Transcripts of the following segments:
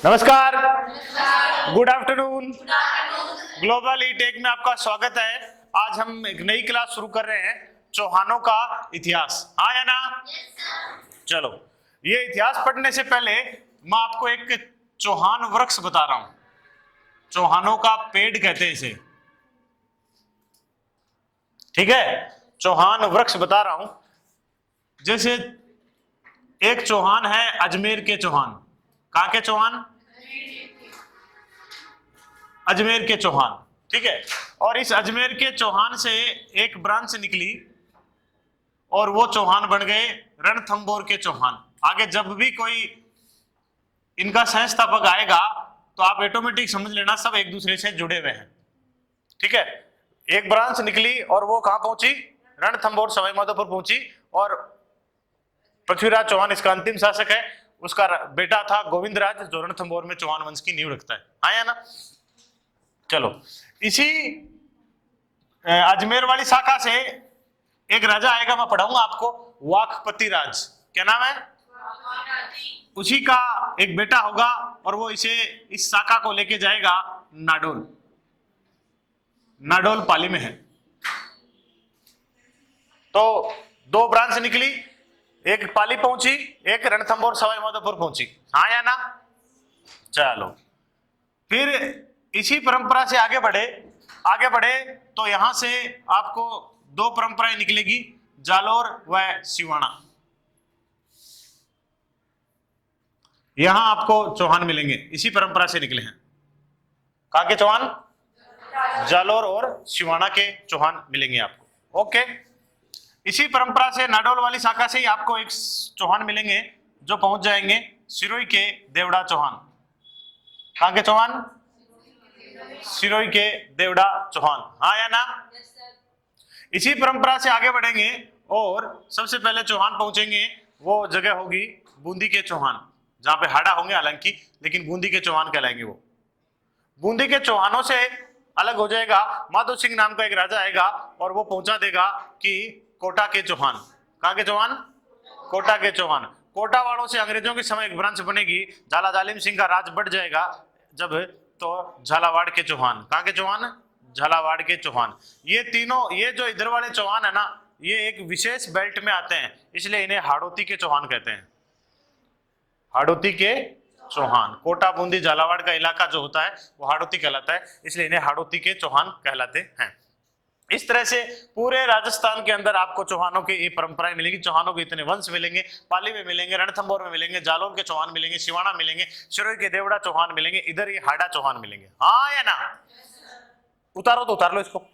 नमस्कार, good afternoon. Global E tech में आपका स्वागत है। आज हम एक नई क्लास शुरू कर रहे हैं, चौहानों का इतिहास। हाँ या ना? चलो, ये इतिहास पढ़ने से पहले मैं आपको एक चौहान वृक्ष बता रहा हूं। चौहानों का पेड़ कहते हैं इसे, ठीक है? चौहान वृक्ष बता रहा हूं। जैसे एक चौहान है अजमेर के चौहान। कहां के चौहान? अजमेर के चौहान, ठीक है। और इस अजमेर के चौहान से एक ब्रांच निकली और वो चौहान बन गए रणथंभौर के चौहान। आगे जब भी कोई इनका संस्थापक आएगा तो आप ऑटोमेटिक समझ लेना सब एक दूसरे से जुड़े हुए हैं, ठीक है। एक ब्रांच निकली और वो कहां पहुंची? रणथंभौर सवाई माधोपुर पहुंची। और पृथ्वीराज चौहान इसका अंतिम शासक है। उसका बेटा था गोविंदराज, जो रणथंभौर में चौहान वंश की नींव रखता है। हाँ या ना? चलो, इसी अजमेर वाली शाखा से एक राजा आएगा, मैं पढ़ाऊंगा आपको, वाकपति राज। क्या नाम है? उसी का एक बेटा होगा और वो इस शाखा को लेके जाएगा नाडोल। नाडोल पाली में है। तो दो ब्रांच निकली, एक पाली पहुंची, एक रणथंभौर सवाई माधोपुर पहुंची। हाँ या ना? चलो, फिर इसी परंपरा से आगे बढ़े तो यहां से आपको दो परंपराएं निकलेगी, जालोर व सिवाना। यहां आपको चौहान मिलेंगे, इसी परंपरा से निकले हैं। कहां के चौहान? जालोर और सिवाना के चौहान मिलेंगे आपको। ओके, इसी परंपरा से नाडोल वाली शाखा से ही आपको एक चौहान मिलेंगे जो पहुंच जाएंगे सिरोही के देवड़ा चौहान। कहां के चौहान? सिरोही के देवड़ा चौहान। हाँ या ना? इसी परंपरा से आगे बढ़ेंगे और सबसे पहले चौहान पहुंचेंगे, वो जगह होगी बूंदी के चौहान, जहां पे हाड़ा होंगे हालांकि, लेकिन बूंदी के चौहान कहलाएंगे वो। बूंदी के चौहानों से अलग हो जाएगा, माधो सिंह नाम का एक राजा आएगा और वो पहुंचा देगा कि कोटा के चौहान। कहां के चौहान? कोटा के चौहान। कोटा वालों से अंग्रेजों के समय एक ब्रांच बनेगी, झाला जालिम सिंह का राज बढ़ जाएगा जब, तो झालावाड़ के चौहान। कहां के चौहान? झालावाड़ के चौहान। ये तीनों, ये जो इधर वाले चौहान है ना, ये एक विशेष बेल्ट में आते हैं, इसलिए इन्हें हाड़ौती के चौहान कहते हैं। हाड़ौती के चौहान। कोटा बूंदी झालावाड़ का इलाका जो होता है वो हाड़ौती कहलाता है, इसलिए इन्हें हाड़ौती के चौहान कहलाते हैं। इस तरह से पूरे राजस्थान के अंदर आपको चौहानों की ये परंपराएं मिलेंगी। चौहानों के इतने वंश मिलेंगे, पाली में मिलेंगे, रणथंभौर में मिलेंगे, जालौर के चौहान मिलेंगे, सिवाना मिलेंगे, सिरोही के देवड़ा चौहान मिलेंगे, इधर ये हाड़ा चौहान मिलेंगे। हाँ या ना? उतारो तो उतार लो इसको।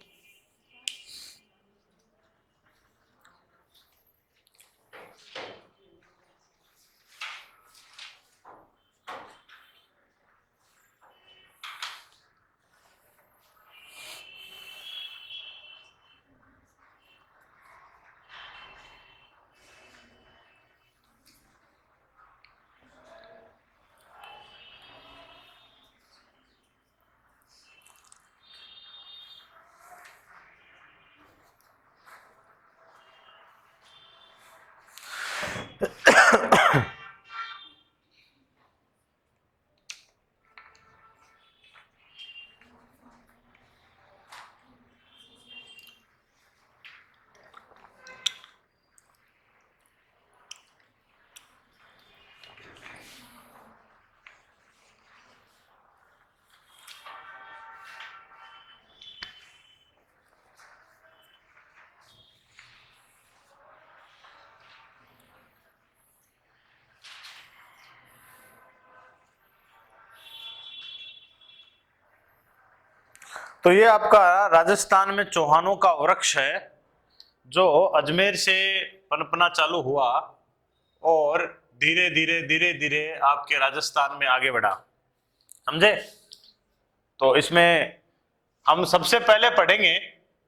तो ये आपका राजस्थान में चौहानों का वृक्ष है, जो अजमेर से पनपना चालू हुआ और धीरे धीरे आपके राजस्थान में आगे बढ़ा। समझे? तो इसमें हम सबसे पहले पढ़ेंगे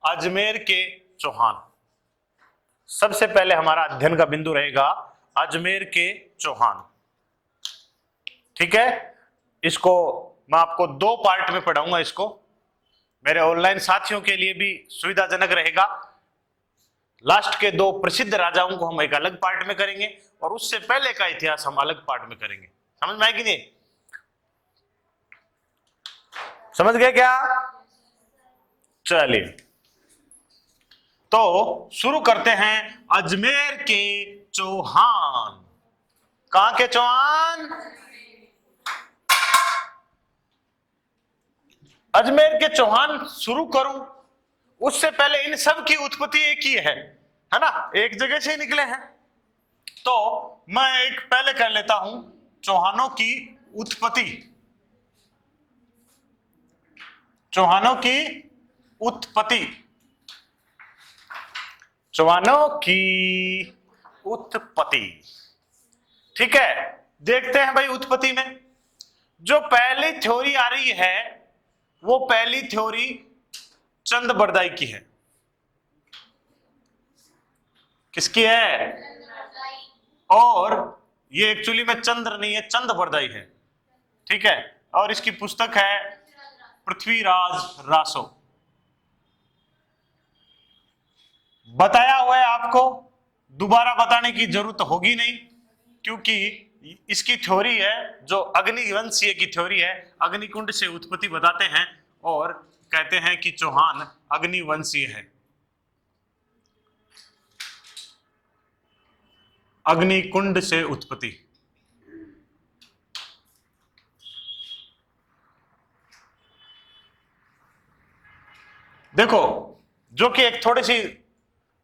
अजमेर के चौहान। सबसे पहले हमारा अध्ययन का बिंदु रहेगा अजमेर के चौहान, ठीक है। इसको मैं आपको दो पार्ट में पढ़ाऊंगा। इसको मेरे ऑनलाइन साथियों के लिए भी सुविधाजनक रहेगा। लास्ट के दो प्रसिद्ध राजाओं को हम एक अलग पार्ट में करेंगे और उससे पहले का इतिहास हम अलग पार्ट में करेंगे। समझ में आएगी नहीं? समझ गए क्या? चलिए तो शुरू करते हैं। अजमेर के चौहान। कहां के चौहान? अजमेर के चौहान शुरू करूं उससे पहले इन सब की उत्पत्ति एक ही है ना, एक जगह से ही निकले हैं। तो मैं एक पहले कर लेता हूं चौहानों की उत्पत्ति। चौहानों की उत्पत्ति। चौहानों की उत्पत्ति। ठीक है, देखते हैं भाई उत्पत्ति में जो पहली थ्योरी आ रही है वो पहली थ्योरी चंद बरदाई की है। किसकी है? और ये एक्चुअली में चंद्र नहीं है, चंद बरदाई है। ठीक है, और इसकी पुस्तक है पृथ्वीराज रासो। बताया हुआ है आपको, दोबारा बताने की जरूरत होगी नहीं, क्योंकि इसकी थ्योरी है जो अग्निवंशीय की थ्योरी है। अग्निकुंड से उत्पत्ति बताते हैं और कहते हैं कि चौहान अग्निवंशीय है। अग्निकुंड से उत्पत्ति। देखो, जो कि एक थोड़ी सी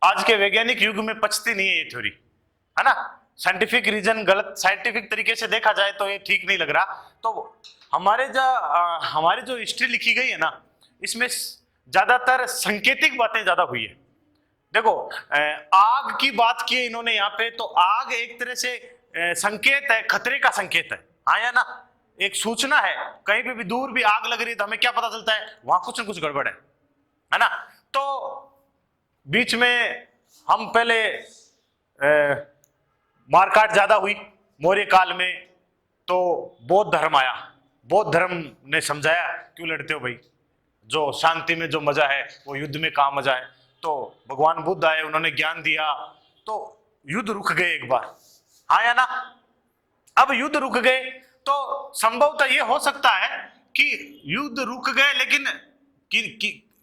आज के वैज्ञानिक युग में पचती नहीं है ये थ्योरी, है ना। साइंटिफिक रीजन गलत, साइंटिफिक तरीके से देखा जाए तो ये ठीक नहीं लग रहा। तो हमारी जो हिस्ट्री लिखी गई है ना, इसमें ज्यादातर सांकेतिक बातें ज्यादा हुई है। देखो, आग की बात की है इन्होंने यहाँ पे, तो आग एक तरह से संकेत है, खतरे का संकेत है, हाँ या ना, एक सूचना है। कहीं पे भी दूर भी आग लग रही है तो हमें क्या पता चलता है? वहां कुछ न कुछ गड़बड़ है ना। तो बीच में हम पहले मारकाट ज्यादा हुई मौर्य काल में, तो बौद्ध धर्म आया। बौद्ध धर्म ने समझाया क्यों लड़ते हो भाई, जो शांति में जो मजा है वो युद्ध में कहाँ मजा है। तो भगवान बुद्ध आए, उन्होंने ज्ञान दिया, तो युद्ध रुक गए एक बार, हाँ या ना। अब युद्ध रुक गए तो संभवतः ये हो सकता है कि युद्ध रुक गए, लेकिन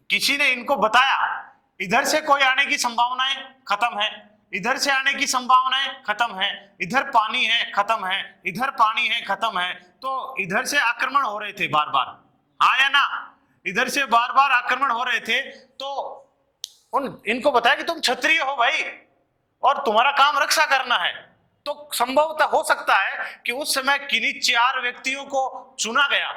किसी ने इनको बताया इधर से कोई आने की संभावनाएं खत्म है, इधर से आने की संभावनाएं खत्म है, इधर पानी है खत्म है, इधर पानी है खत्म है। तो इधर से आक्रमण हो रहे थे बार बार, हाँ या ना, इधर से बार बार आक्रमण हो रहे थे। तो इनको बताया कि तुम क्षत्रिय हो भाई और तुम्हारा काम रक्षा करना है। तो संभवतः हो सकता है कि उस समय किन्हीं 4 व्यक्तियों को चुना गया,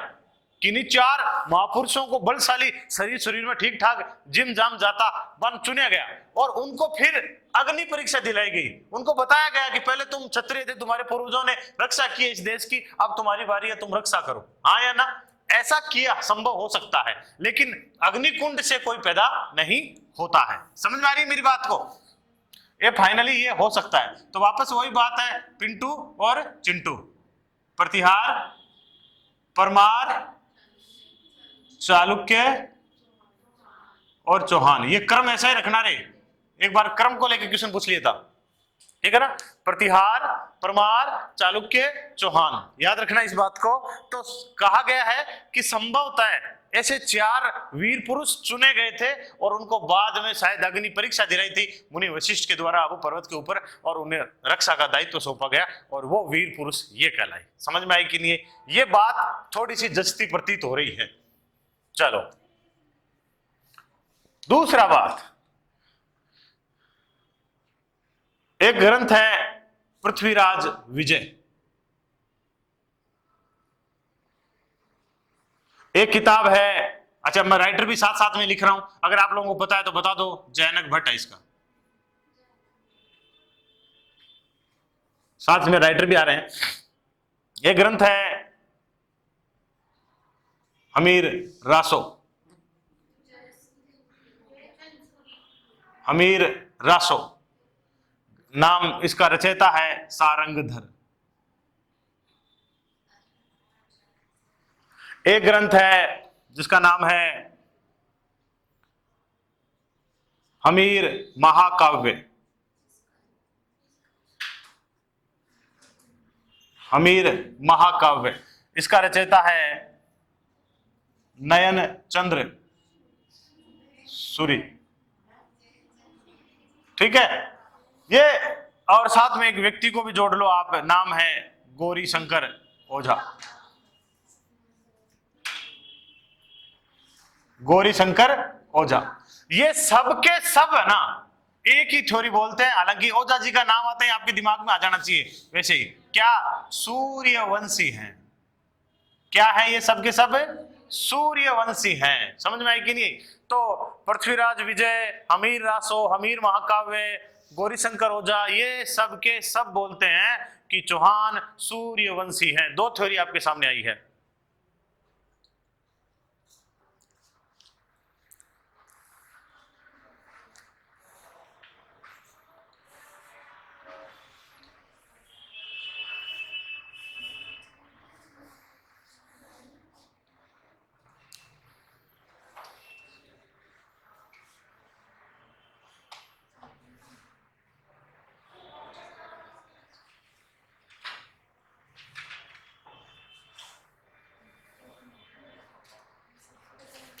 किन्हीं 4 महापुरुषों को, बलशाली शरीर में ठीक ठाक जिम जाम जाता बन चुना गया, और उनको फिर अग्नि परीक्षा दिलाई गई। उनको बताया गया कि पहले तुम क्षत्रिय थे, तुम्हारे पूर्वजों ने रक्षा की इस देश की, अब तुम्हारी बारी है, तुम रक्षा करो, हाँ या ना। ऐसा किया, संभव हो सकता है, लेकिन अग्निकुंड से कोई पैदा नहीं होता है। समझ में आ रही है मेरी बात को? ये फाइनली ये हो सकता है। तो वापस वही बात है, पिंटू और चिंटू, प्रतिहार, परमार, चालुक्य और चौहान। ये क्रम ऐसा ही रखना रे, एक बार क्रम को लेकर क्वेश्चन पूछ लिया था, ठीक है ना। प्रतिहार, परमार, चालुक्य, चौहान, याद रखना इस बात को। तो कहा गया है कि संभवतः ऐसे 4 वीर पुरुष चुने गए थे और उनको बाद में शायद अग्नि परीक्षा दिलाई थी मुनि वशिष्ठ के द्वारा अबू पर्वत के ऊपर, और उन्हें रक्षा का दायित्व सौंपा गया, और वो वीर पुरुष ये कहलाए। समझ में आई कि नहीं? ये बात थोड़ी सी जचती प्रतीत हो रही है। चलो दूसरा बात, एक ग्रंथ है पृथ्वीराज विजय, एक किताब है। अच्छा, मैं राइटर भी साथ साथ में लिख रहा हूं, अगर आप लोगों को पता है तो बता दो। जैनक भट्ट है इसका, साथ में राइटर भी आ रहे हैं। यह ग्रंथ है हमीर रासो, हमीर रासो नाम इसका रचयिता है सारंगधर। एक ग्रंथ है जिसका नाम है हमीर महाकाव्य, हमीर महाकाव्य, इसका रचयिता है नयन चंद्र सूरी, ठीक है। ये और साथ में एक व्यक्ति को भी जोड़ लो आप, नाम है गौरी शंकर ओझा। गौरी शंकर ओझा, ये सब के सब है ना एक ही थ्योरी बोलते हैं। हालांकि ओझा जी का नाम आते ही आपके दिमाग में आ जाना चाहिए वैसे ही, क्या सूर्यवंशी हैं। क्या है ये सब के सब सूर्यवंशी हैं। समझ में आई कि नहीं? तो पृथ्वीराज विजय, हमीर रासो, हमीर महाकाव्य, गौरीशंकर ओझा, ये सब के सब बोलते हैं कि चौहान सूर्यवंशी हैं। दो थ्योरी आपके सामने आई है।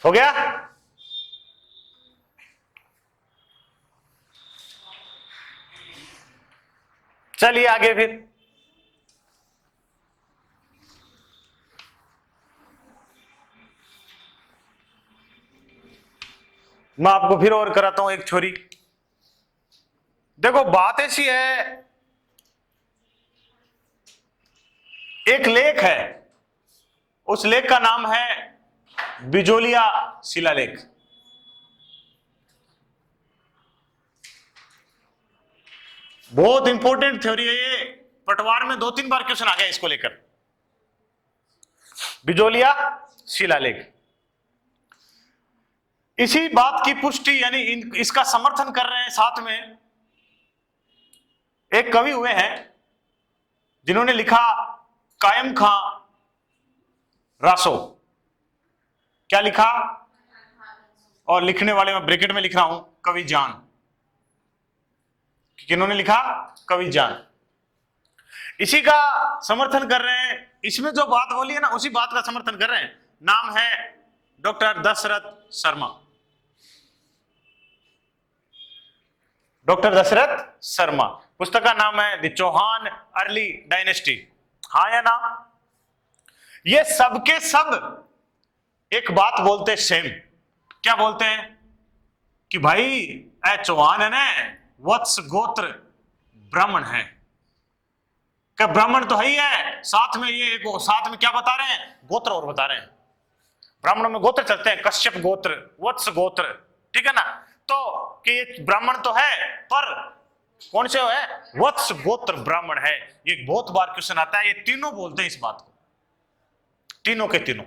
हो गया? चलिए आगे फिर। मैं आपको फिर और कराता हूं एक थ्योरी। देखो बात ऐसी है, एक लेख है, उस लेख का नाम है बिजोलिया शिलालेख। बहुत इंपॉर्टेंट थ्योरी है ये, पटवार में 2-3 बार क्वेश्चन आ गया इसको लेकर। बिजोलिया शिलालेख, इसी बात की पुष्टि यानी इसका समर्थन कर रहे हैं साथ में एक कवि हुए हैं जिन्होंने लिखा कायम खां रासो। क्या लिखा? और लिखने वाले मैं ब्रैकेट में लिख रहा हूं कवि जान। किन्होंने लिखा? कवि जान। इसी का समर्थन कर रहे हैं, इसमें जो बात बोली है ना उसी बात का समर्थन कर रहे हैं। नाम है डॉक्टर दशरथ शर्मा। डॉक्टर दशरथ शर्मा, पुस्तक का नाम है द चौहान अर्ली डायनेस्टी। हाँ या ना? ये सबके सब एक बात बोलते सेम। क्या बोलते हैं? कि भाई ए चौहान है ना, वत्स गोत्र ब्राह्मण है। क्या ब्राह्मण तो है ही है, साथ में ये साथ में क्या बता रहे हैं? गोत्र और बता रहे हैं। ब्राह्मणों में गोत्र चलते हैं, कश्यप गोत्र, वत्स गोत्र, ठीक है ना। तो कि ब्राह्मण तो है पर कौन से है? वत्स गोत्र ब्राह्मण है। ये बहुत बार क्वेश्चन आता है, ये तीनों बोलते हैं इस बात को, तीनों के तीनों।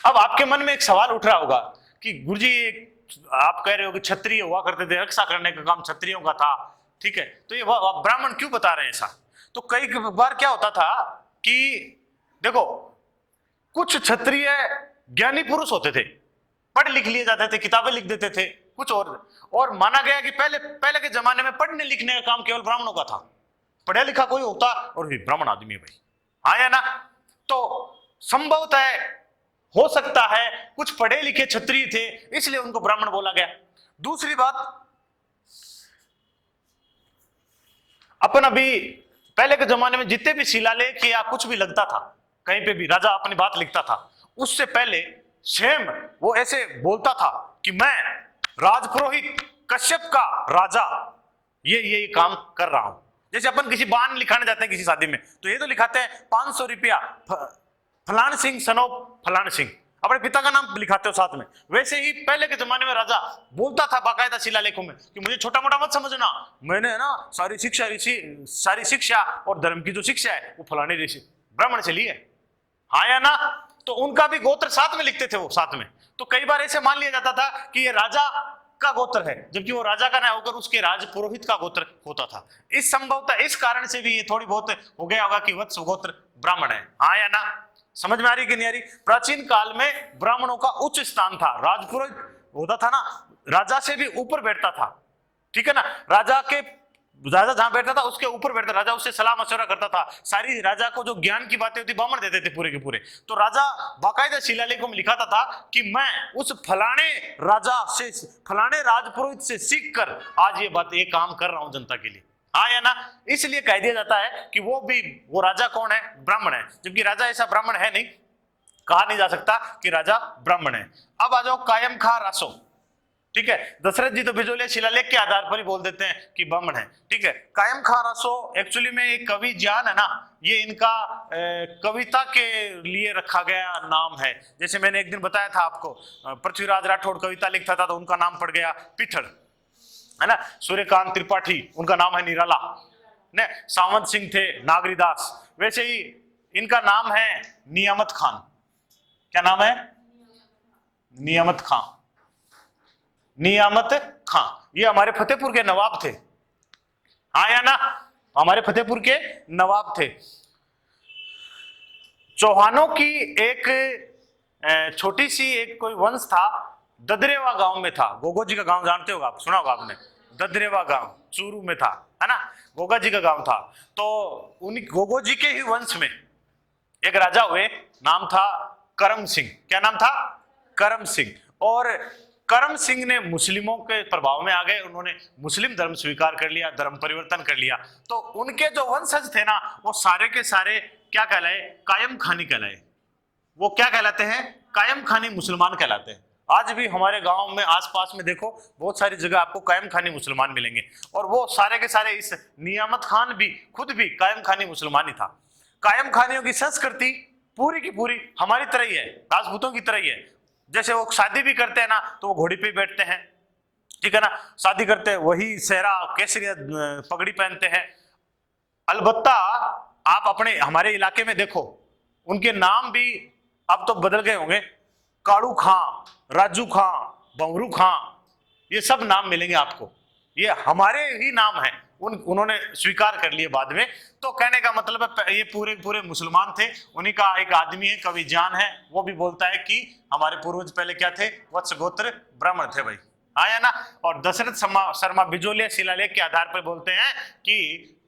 अब आपके मन में एक सवाल उठ रहा होगा कि गुरुजी आप कह रहे हो कि क्षत्रिय हुआ करते थे, रक्षा करने का काम क्षत्रियों का था, ठीक है, तो ये ब्राह्मण क्यों बता रहे हैं ऐसा? तो कई बार क्या होता था कि देखो कुछ क्षत्रिय ज्ञानी पुरुष होते थे, पढ़ लिख लिए जाते थे, किताबें लिख देते थे, कुछ और माना गया कि पहले के जमाने में पढ़ने लिखने का काम केवल ब्राह्मणों का था। पढ़ा लिखा कोई होता और भी ब्राह्मण आदमी है भाई, हाँ या ना? तो संभवतः है, हो सकता है कुछ पढ़े लिखे क्षत्रिय थे इसलिए उनको ब्राह्मण बोला गया। दूसरी बात, अपन अभी पहले के जमाने में जितने भी शिलालेख या कुछ भी लगता था, कहीं पे भी राजा अपनी बात लिखता था, उससे पहले सेम वो ऐसे बोलता था कि मैं राजपुरोहित कश्यप का राजा ये काम कर रहा हूं। जैसे अपन किसी बान लिखाने जाते हैं किसी शादी में, तो ये तो लिखाते हैं 500 रुपया फलान सिंह सनोप फलान सिंह, अपने पिता का नाम लिखाते हो साथ में। वैसे ही पहले के जमाने में राजा बोलता था बाकायदा शिलालेखों में कि मुझे छोटा मोटा मत समझना, मैंने ना सारी शिक्षा और धर्म की जो शिक्षा है वो फलाने ऋषि ब्राह्मण से ली है, हाँ या ना? तो उनका भी गोत्र साथ में लिखते थे वो साथ में। तो कई बार ऐसे मान लिया जाता था कि ये राजा का गोत्र है, जबकि वो राजा का ना होकर उसके राज पुरोहित का गोत्र होता था। इस संभवतः इस कारण से भी ये थोड़ी बहुत हो गया होगा कि वत्स गोत्र ब्राह्मण है, हाँ या ना? समझ में आ रही कि नहीं आ रही? प्राचीन काल में ब्राह्मणों का उच्च स्थान था, राजपुरोहित होता था ना, राजा से भी ऊपर बैठता था, ठीक है ना। राजा के राजा जहां बैठता था उसके ऊपर बैठता, राजा उससे सलाह मशवरा करता था, सारी राजा को जो ज्ञान की बातें होती ब्राह्मण देते थे पूरे के पूरे। तो राजा बाकायदा शिलालेखों में लिखाता था कि मैं उस फलाने राजा से, फलाने राजपुरोहित से सीख कर आज ये काम कर रहा हूं जनता के लिए, हाँ या ना। इसलिए कह दिया जाता है कि वो राजा कौन है, ब्राह्मण है, जबकि राजा ऐसा ब्राह्मण है नहीं, कहा नहीं जा सकता कि राजा ब्राह्मण है। अब आ जाओ कायम खां रासो, ठीक है। दशरथ जी तो बिजोलिया शिलालेख के आधार पर ही बोल देते हैं कि ब्राह्मण है, ठीक है। कायम खां रासो एक्चुअली में एक कवि ज्ञान है ना, ये इनका कविता के लिए रखा गया नाम है। जैसे मैंने एक दिन बताया था आपको, पृथ्वीराज राठौड़ कविता लिखता था तो उनका नाम पड़ गया पिथड़, है ना। सूर्यकांत त्रिपाठी उनका नाम है निराला, ने सावंत सिंह थे नागरीदास। वैसे ही इनका नाम है नियामत खान। क्या नाम है? नियामत खां। नियामत खां ये हमारे फतेहपुर के नवाब थे, हाँ या ना, हमारे फतेहपुर के नवाब थे। चौहानों की एक छोटी सी एक कोई वंश था, ददरेवा गांव में था। गोगो जी का गांव जानते होगा आप, सुना होगा आपने, ददरेवा गांव चूरू में था, है ना, गोगा जी का गांव था। तो उन्हीं गोगो जी के ही वंश में एक राजा हुए, नाम था करम सिंह। क्या नाम था? करम सिंह। और करम सिंह ने मुस्लिमों के प्रभाव में आ गए, उन्होंने मुस्लिम धर्म स्वीकार कर लिया, धर्म परिवर्तन कर लिया। तो उनके जो वंशज थे ना, वो सारे के सारे क्या कहलाए? कायम खानी कहलाए। वो क्या कहलाते हैं? कायम खानी मुसलमान कहलाते हैं। आज भी हमारे गांव में आसपास में देखो, बहुत सारी जगह आपको कायम खानी मुसलमान मिलेंगे। और वो सारे के सारे, इस नियामत खान भी खुद भी कायम खानी मुसलमान ही था। कायम खानियों की संस्कृति पूरी की पूरी हमारी तरह ही है, राजपूतों की तरह ही है। जैसे वो शादी भी करते हैं ना, तो वो घोड़ी पे बैठते हैं, ठीक है ना, शादी करते हैं, वही सेहरा केसरिया पगड़ी पहनते हैं। अलबत्ता आप अपने हमारे इलाके में देखो, उनके नाम भी अब तो बदल गए होंगे, काड़ू खां, राजू खां, बंगरू खां, ये सब नाम मिलेंगे आपको, ये हमारे ही नाम है, उन्होंने स्वीकार कर लिए बाद में। तो कहने का मतलब है ये पूरे पूरे मुसलमान थे। उन्हीं का एक आदमी है, कवि जान है, वो भी बोलता है कि हमारे पूर्वज पहले क्या थे? वत्स गोत्र ब्राह्मण थे भाई, आया ना। और दशरथ शर्मा बिजोलिया शिलालेख के आधार पर बोलते हैं कि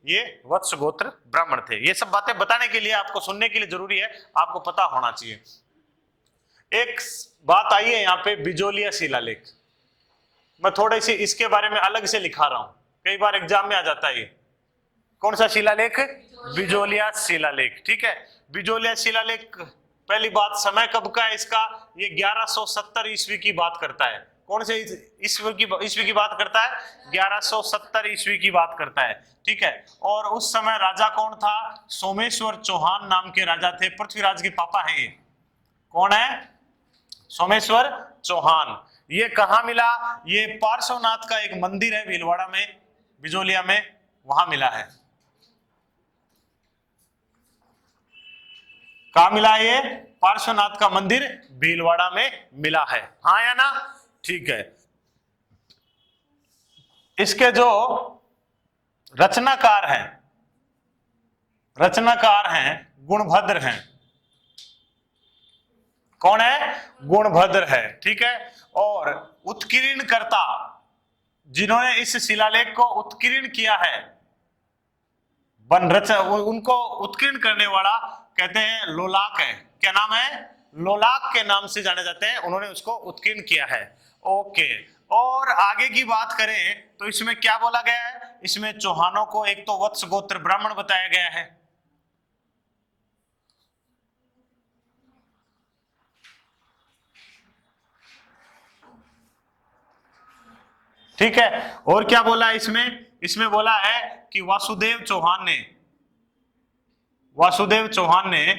ये वत्स गोत्र ब्राह्मण थे। ये सब बातें बताने के लिए, आपको सुनने के लिए जरूरी है, आपको पता होना चाहिए। एक बात आई है यहाँ पे, बिजोलिया शिलालेख, मैं थोड़ी सी इसके बारे में अलग से लिखा रहा हूं, कई बार एग्जाम में आ जाता है। ये कौन सा शिलालेख? बिजोलिया शिलालेख, ठीक है। बिजोलिया शिलालेख, पहली बात समय कब का है इसका? ये 1170 ईस्वी की बात करता है। कौन से ईस्वी की बात करता है? 1170 ईस्वी की बात करता है, ठीक है। और उस समय राजा कौन था? सोमेश्वर चौहान नाम के राजा थे, पृथ्वीराज के पापा हैं ये। कौन है? सोमेश्वर चौहान। ये कहां मिला? ये पार्श्वनाथ का एक मंदिर है भीलवाड़ा में, बिजोलिया में, वहां मिला है। कहां मिला? ये पार्श्वनाथ का मंदिर भीलवाड़ा में मिला है, हाँ या ना, ठीक है। इसके जो रचनाकार हैं गुणभद्र हैं। कौन है? गुणभद्र है, ठीक है। और उत्कीर्णकर्ता, जिन्होंने इस शिलालेख को उत्कीर्ण किया है, उनको उत्कीर्ण करने वाला कहते हैं लोलाक है। क्या नाम है? लोलाक के नाम से जाने जाते हैं, उन्होंने उसको उत्कीर्ण किया है, ओके। और आगे की बात करें तो इसमें क्या बोला गया है? इसमें चौहानों को एक तो वत्स गोत्र ब्राह्मण बताया गया है, ठीक है। और क्या बोला है इसमें बोला है कि वासुदेव चौहान ने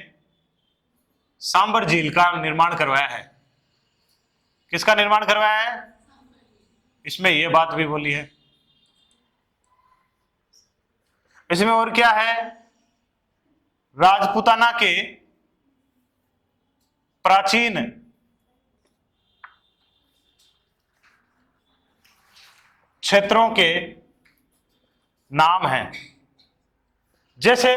सांबर झील का निर्माण करवाया है। किसका निर्माण करवाया है? इसमें यह बात भी बोली है। इसमें और क्या है? राजपूताना के प्राचीन क्षेत्रों के नाम हैं। जैसे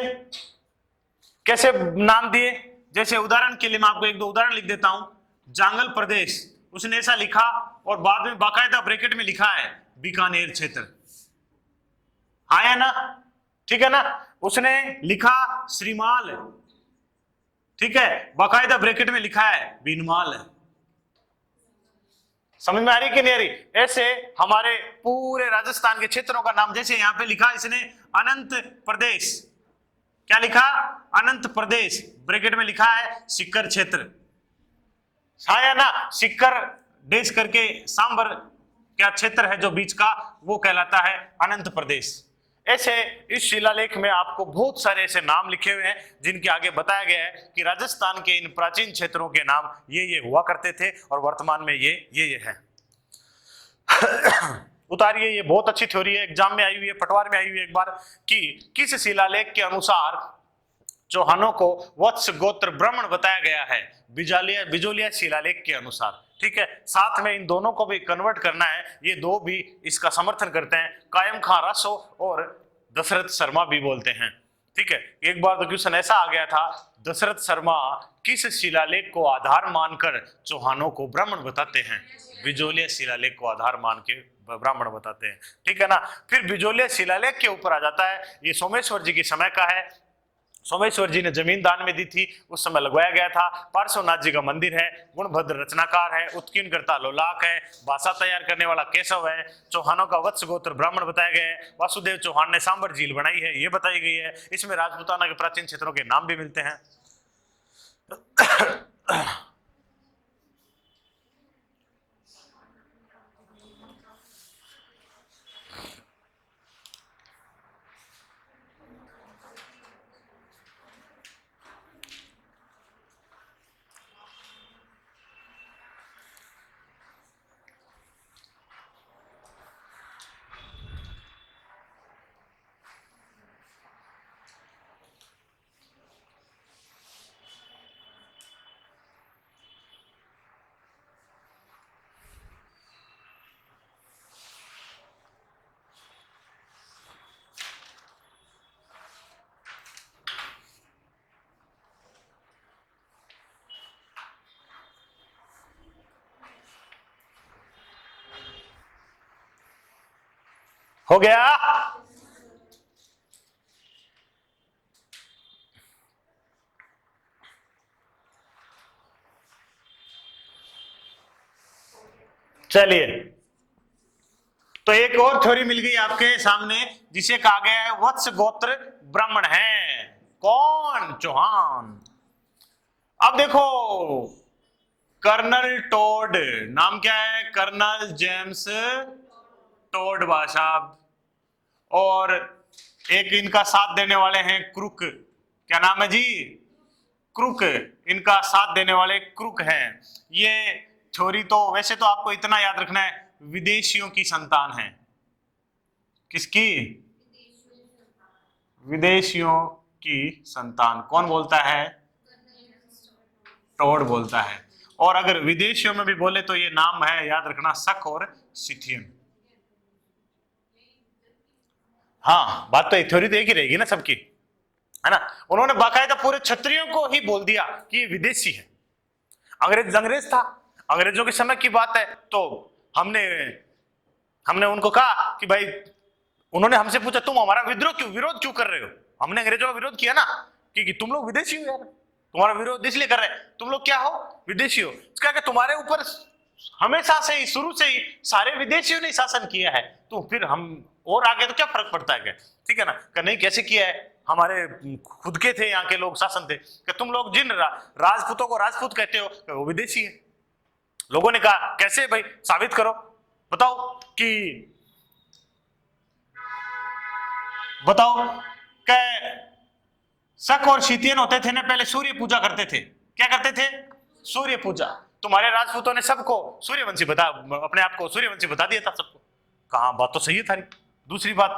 कैसे नाम दिए? जैसे उदाहरण के लिए मैं आपको एक दो उदाहरण लिख देता हूं। जांगल प्रदेश, उसने ऐसा लिखा और बाद में बाकायदा ब्रैकेट में लिखा है बीकानेर क्षेत्र। हाँ या ना? ठीक है ना? उसने लिखा श्रीमाल, ठीक है, बाकायदा ब्रैकेट में लिखा है बीनमाल है। समझ में आ रही कि नहीं आ रही? ऐसे हमारे पूरे राजस्थान के क्षेत्रों का नाम, जैसे यहां पे लिखा इसने अनंत प्रदेश, क्या लिखा? अनंत प्रदेश, ब्रैकेट में लिखा है सिक्कर क्षेत्र, हाँ या ना? सिक्कर देश करके सांबर क्या क्षेत्र है जो बीच का, वो कहलाता है अनंत प्रदेश। ऐसे इस शिलालेख में आपको बहुत सारे ऐसे नाम लिखे हुए हैं जिनके आगे बताया गया है कि राजस्थान के इन प्राचीन क्षेत्रों के नाम ये हुआ करते थे और वर्तमान में ये है। उतारिए, ये बहुत अच्छी थ्योरी है, एग्जाम में आई हुई है, पटवार में आई हुई है एक बार, कि किस शिलालेख के अनुसार चौहानों को वत्स गोत्र ब्राह्मण बताया गया है? बिजोलिया शिलालेख के अनुसार। ठीक है, साथ में इन दोनों को भी कन्वर्ट करना है, ये दो भी इसका समर्थन करते हैं, कायम खां रासो और दशरथ शर्मा भी बोलते हैं। ठीक है, एक बार तो क्वेश्चन ऐसा आ गया था, दशरथ शर्मा किस शिलालेख को आधार मानकर चौहानों को ब्राह्मण बताते हैं? बिजोलिया शिलालेख को आधार मान के ब्राह्मण बताते हैं। ठीक है ना? फिर बिजोलिया शिलालेख के ऊपर आ जाता है, ये सोमेश्वर जी के समय का है, सोमेश्वर जी ने जमीन दान में दी थी, उस समय लगवाया गया था। पार्श्वनाथ जी का मंदिर है, गुणभद्र रचनाकार है, उत्कीर्णकर्ता लोलाक है, भाषा तैयार करने वाला केशव है, चौहानों का वत्स गोत्र ब्राह्मण बताया गया है, वासुदेव चौहान ने सांबर झील बनाई है, ये बताई गई है। इसमें राजपूताना के प्राचीन क्षेत्रों के नाम भी मिलते हैं। हो गया? चलिए, तो एक और थ्योरी मिल गई आपके सामने जिसे कहा गया है वत्स गोत्र ब्राह्मण है। कौन? चौहान। अब देखो, कर्नल टोड, नाम क्या है? कर्नल जेम्स टोड साहब, और एक इनका साथ देने वाले हैं क्रुक, क्या नाम है जी? क्रुक, इनका साथ देने वाले क्रुक हैं। ये थ्योरी तो वैसे तो आपको इतना याद रखना है, विदेशियों की संतान है। किसकी? विदेशियों की संतान। कौन बोलता है? टोड बोलता है। और अगर विदेशियों में भी बोले तो ये नाम है, याद रखना, शक और सिथियन। हाँ, बात तो थ्योरी तो एक ही रहेगी ना सबकी, है ना? उन्होंने बाकायदा पूरे क्षत्रियों को ही बोल दिया कि ये विदेशी है। अंग्रेज था, अंग्रेजों के समय की बात है, तो हमने उनको कहा कि भाई, उन्होंने हमसे पूछा तुम हमारा विरोध क्यों कर रहे हो? हमने अंग्रेजों का विरोध किया ना कि तुम लोग विदेशी हो यार, तुम्हारा विरोध इसलिए कर रहे हैं, तुम लोग क्या हो? विदेशी हो। इसका क्या, तुम्हारे ऊपर हमेशा से ही, शुरू से ही सारे विदेशियों ने शासन किया है, तो फिर हम और आगे तो क्या फर्क पड़ता है क्या? ठीक है ना? नहीं, कैसे किया है? हमारे खुद के थे, यहाँ के लोग शासन थे। कि तुम लोग जिन राजपूतों को राजपूत कहते हो वो विदेशी है। लोगों ने कहा कैसे भाई, साबित करो, बताओ कि शक और शीतियन होते थे ना, पहले सूर्य पूजा करते थे। क्या करते थे? सूर्य पूजा। तुम्हारे राजपूतों ने सबको सूर्यवंशी अपने आप को सूर्यवंशी बता दिया था सबको। कहा, बात तो सही है थारी। दूसरी बात,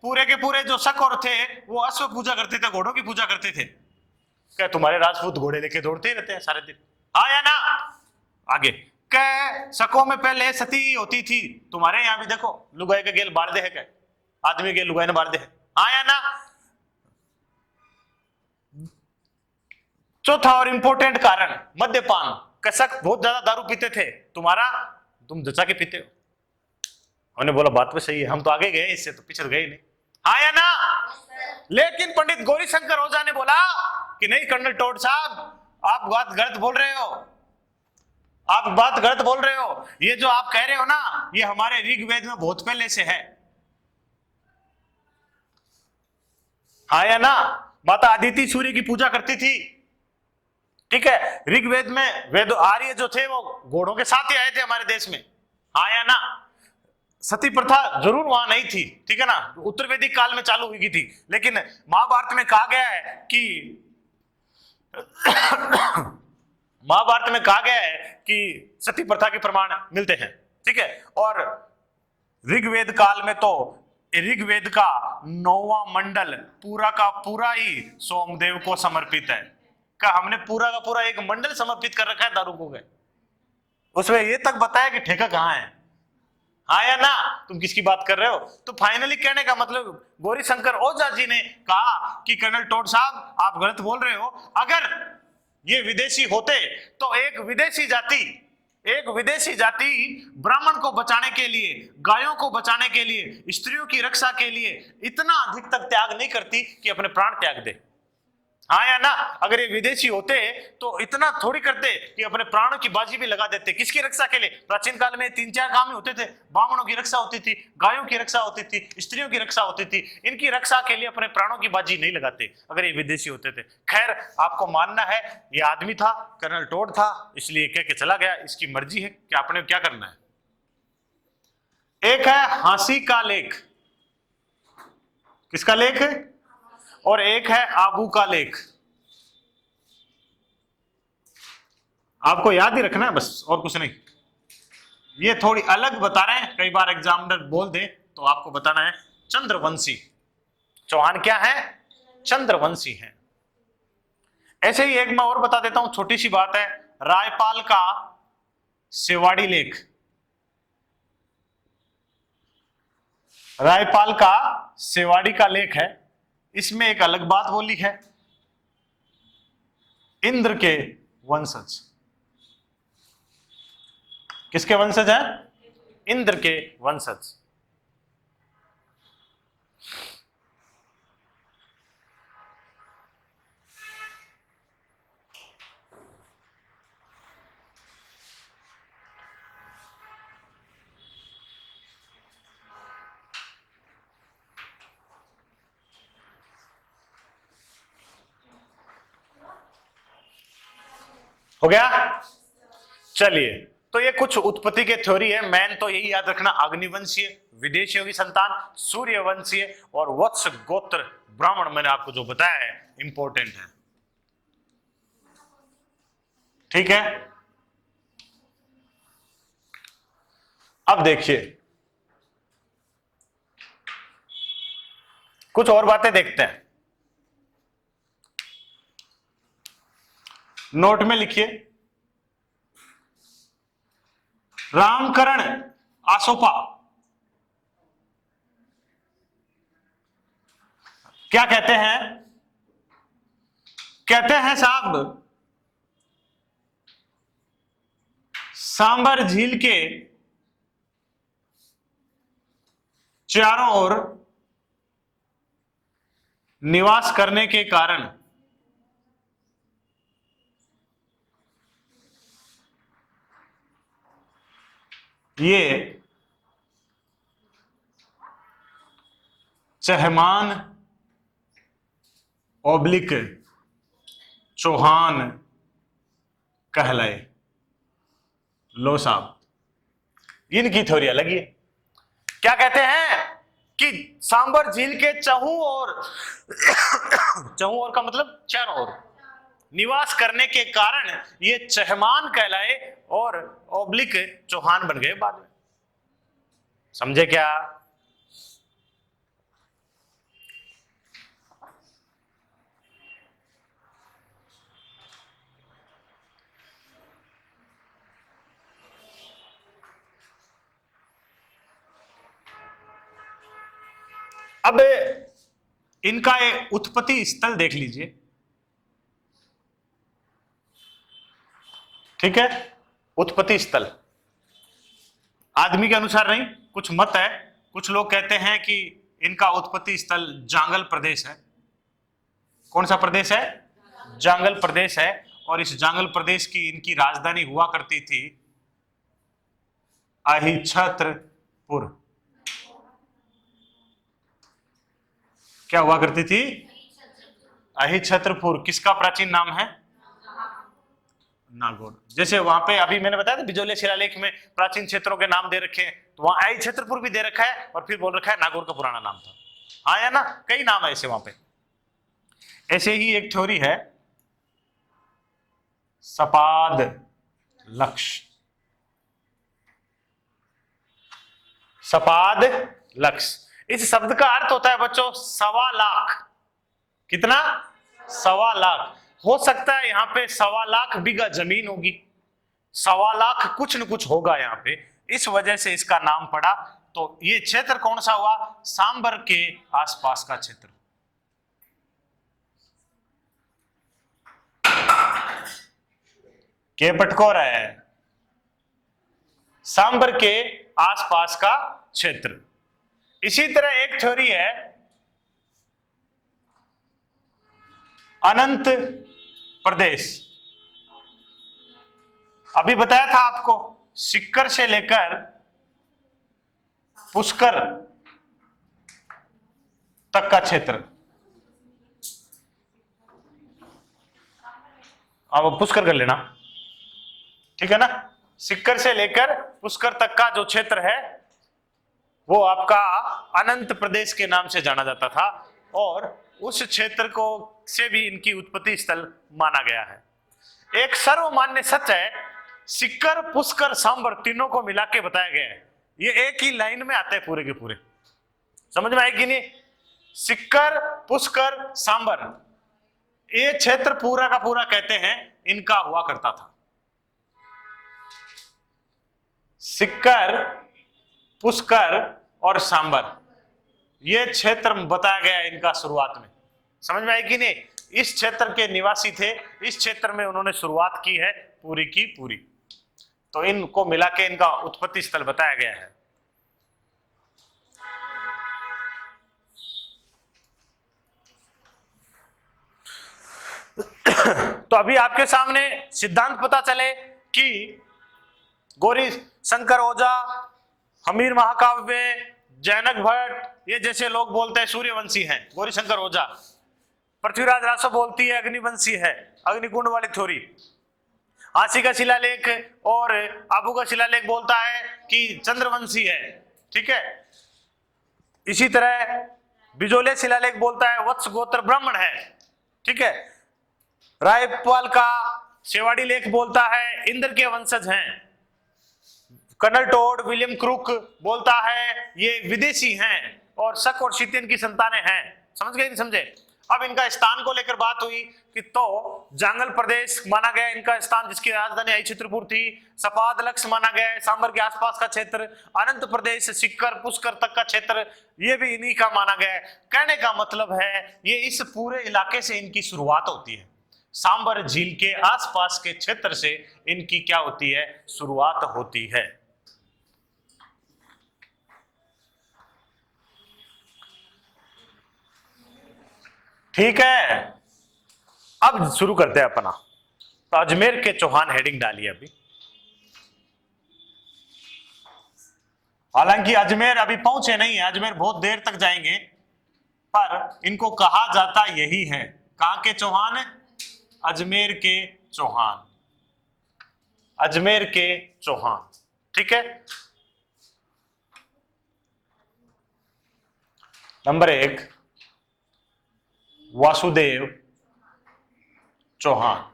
पूरे के पूरे जो शक और थे वो अश्व पूजा करते थे, घोड़ों की पूजा करते थे। क्या तुम्हारे राजपूत घोड़े लेके दौड़ते ही रहते हैं सारे दिन? हाँ या ना? आगे, शकों में पहले सती होती थी, तुम्हारे यहाँ भी देखो, लुगाई का गेल बाढ़ दे है, क्या आदमी के लुगाई ने बाढ़ दे है? हाँ या ना? चौथा और इंपॉर्टेंट कारण, मद्यपान। कसक बहुत ज्यादा दारू पीते थे, तुम जचा के पीते हो, उन्होंने बोला बात तो सही है, हम तो आगे गए, इससे तो पीछे गए नहीं। हाँ या ना? लेकिन पंडित गौरीशंकर ओझा ने बोला कि नहीं कर्नल टोड साहब, आप बात गलत बोल रहे हो, आप बात गलत बोल रहे हो। ये जो आप कह रहे हो ना, ये हमारे ऋग्वेद में बहुत पहले से है। हाँ या ना? माता अदिति सूर्य की पूजा करती थी, ठीक है। ऋग्वेद में वेद आर्य जो थे वो घोड़ों के साथ ही आए थे हमारे देश में। हाँ या ना? सती प्रथा जरूर वहां नहीं थी, ठीक है ना, उत्तर वैदिक काल में चालू हुई थी, लेकिन महाभारत में कहा गया है कि महाभारत में कहा गया है कि सती प्रथा के प्रमाण मिलते हैं, ठीक है। और ऋग्वेद काल में तो ऋग्वेद का 9वां मंडल पूरा का पूरा ही सोमदेव को समर्पित है। क्या हमने पूरा का पूरा एक मंडल समर्पित कर रखा है दारूकों के? उसमें ये तक बताया कि ठेका कहां है। हाँ या ना? तुम किसकी बात कर रहे हो? तो फाइनली कहने का मतलब गौरीशंकर ओझा जी ने कहा कि कर्नल टोड साहब आप गलत बोल रहे हो। अगर ये विदेशी होते तो एक विदेशी जाति ब्राह्मण को बचाने के लिए, गायों को बचाने के लिए, स्त्रियों की रक्षा के लिए इतना अधिक तक त्याग नहीं करती कि अपने प्राण त्याग दे। हाँ या ना? अगर ये विदेशी होते तो इतना थोड़ी करते कि अपने प्राणों की बाजी भी लगा देते। किसकी रक्षा के लिए? प्राचीन काल में 3-4 काम ही होते थे। ब्राह्मणों की रक्षा होती थी, गायों की रक्षा होती थी, स्त्रियों की रक्षा होती थी। इनकी रक्षा के लिए अपने प्राणों की बाजी नहीं लगाते अगर ये विदेशी होते थे। खैर, आपको मानना है ये आदमी था, कर्नल टोड था, इसलिए कह के चला गया, इसकी मर्जी है कि आपने क्या करना है। एक है हांसी का लेख, किसका लेख है? और एक है आबू का लेख। आपको याद ही रखना है बस, और कुछ नहीं। ये थोड़ी अलग बता रहे हैं, कई बार एग्जामिनर बोल दे तो आपको बताना है। चंद्रवंशी चौहान क्या है? चंद्रवंशी है। ऐसे ही एक मैं और बता देता हूं, छोटी सी बात है। रायपाल का सेवाड़ी लेख, रायपाल का सेवाड़ी का लेख है। इसमें एक अलग बात बोली है, इंद्र के वंशज। किसके वंशज हैं? इंद्र के वंशज। हो गया? चलिए, तो ये कुछ उत्पत्ति के थ्योरी है। मैन तो यही याद रखना, अग्निवंशीय, विदेशियों की संतान, सूर्यवंशीय और वत्स गोत्र ब्राह्मण, मैंने आपको जो बताया है इंपॉर्टेंट है, ठीक है। अब देखिए कुछ और बातें देखते हैं। नोट में लिखिए, रामकरण आसोपा क्या कहते हैं? कहते हैं साहब, सांबर झील के चारों ओर निवास करने के कारण ये चहमान ओब्लिक चौहान कहलाए। लो साहब, इनकी थ्योरी अलग ही है। क्या कहते हैं कि सांबर झील के चहु और चहु और का मतलब चारों ओर निवास करने के कारण ये चहमान कहलाए और ओब्लिक चौहान बन गए बाद में। समझे क्या? अब इनका एक उत्पत्ति स्थल देख लीजिए, ठीक है। उत्पत्ति स्थल आदमी के अनुसार नहीं, कुछ मत है। कुछ लोग कहते हैं कि इनका उत्पत्ति स्थल जांगल प्रदेश है। कौन सा प्रदेश है? जांगल प्रदेश है। और इस जांगल प्रदेश की इनकी राजधानी हुआ करती थी अहिच्छत्रपुर। क्या हुआ करती थी? अहिच्छत्रपुर। किसका प्राचीन नाम है? नागौर। जैसे वहां पे अभी मैंने बताया था बिजोलिया शिलालेख में प्राचीन क्षेत्रों के नाम दे रखे हैं, तो वहां अहिच्छत्रपुर भी दे रखा है और फिर बोल रखा है नागौर का पुराना नाम था। हाँ या ना? कई नाम है ऐसे वहां पे। ऐसे ही एक थ्योरी है सपाद लक्ष। सपाद लक्ष, इस शब्द का अर्थ होता है बच्चों 1.25 लाख। कितना? 1.25 लाख। हो सकता है यहाँ पे 1.25 लाख बीघा जमीन होगी, 1.25 लाख कुछ न कुछ होगा यहाँ पे, इस वजह से इसका नाम पड़ा। तो ये क्षेत्र कौन सा हुआ? सांबर के आसपास का क्षेत्र। के पटकोर है सांबर के आसपास का क्षेत्र। इसी तरह एक थ्योरी है अनंत प्रदेश। अभी बताया था आपको सिक्कर से लेकर पुष्कर तक का क्षेत्र। अब पुष्कर कर लेना, ठीक है ना? सिक्कर से लेकर पुष्कर तक का जो क्षेत्र है वो आपका अनंत प्रदेश के नाम से जाना जाता था, और उस क्षेत्र को से भी इनकी उत्पत्ति स्थल माना गया है। एक सर्वमान्य सच है, सिक्कर पुष्कर सांबर तीनों को मिला के बताया गया है। ये एक ही लाइन में आते हैं पूरे के पूरे। समझ में आए कि नहीं? सिक्कर पुष्कर सांबर, ये क्षेत्र पूरा का पूरा कहते हैं इनका हुआ करता था। सिक्कर पुष्कर और सांबर, ये क्षेत्र बताया गया इनका शुरुआत में। समझ में आई कि नहीं? इस क्षेत्र के निवासी थे, इस क्षेत्र में उन्होंने शुरुआत की है पूरी की पूरी, तो इनको मिला के इनका उत्पत्ति स्थल बताया गया है। तो अभी आपके सामने सिद्धांत पता चले कि गौरी शंकर ओझा, हमीर महाकाव्य, जैनक भट्ट, ये जैसे लोग बोलते हैं सूर्यवंशी हैं गौरी शंकर ओझा। पृथ्वीराज रासो बोलती है अग्निवंशी है, अग्निकुंड वाली थ्योरी। हांसी का शिलालेख और आबू का शिलालेख बोलता है कि चंद्रवंशी है, ठीक है। इसी तरह बिजोले शिलालेख बोलता है वत्स गोत्र ब्राह्मण है, ठीक है। रायपाल का शेवाड़ी लेख बोलता है इंद्र के वंशज हैं। कर्नल टोड, विलियम क्रुक बोलता है ये विदेशी हैं और शक और शीतियन की संतानें हैं। समझ गए नहीं समझे? अब इनका स्थान को लेकर बात हुई कि तो जांगल प्रदेश माना गया इनका स्थान, जिसकी राजधानी अहिच्छत्रपुर थी। सपाद लक्ष्य माना गया है सांबर के आसपास का क्षेत्र। अनंत प्रदेश सिक्कर पुष्कर तक का क्षेत्र ये भी इन्हीं का माना गया है। कहने का मतलब है ये इस पूरे इलाके से इनकी शुरुआत होती है, सांबर झील के आसपास के क्षेत्र से इनकी क्या होती है? शुरुआत होती है। ठीक है, अब शुरू करते हैं अपना। तो अजमेर के चौहान हेडिंग डालिए अभी। हालांकि अजमेर अभी पहुंचे नहीं है, अजमेर बहुत देर तक जाएंगे, पर इनको कहा जाता यही है। कहां के चौहान? अजमेर के चौहान, अजमेर के चौहान, ठीक है। नंबर 1 वासुदेव चौहान।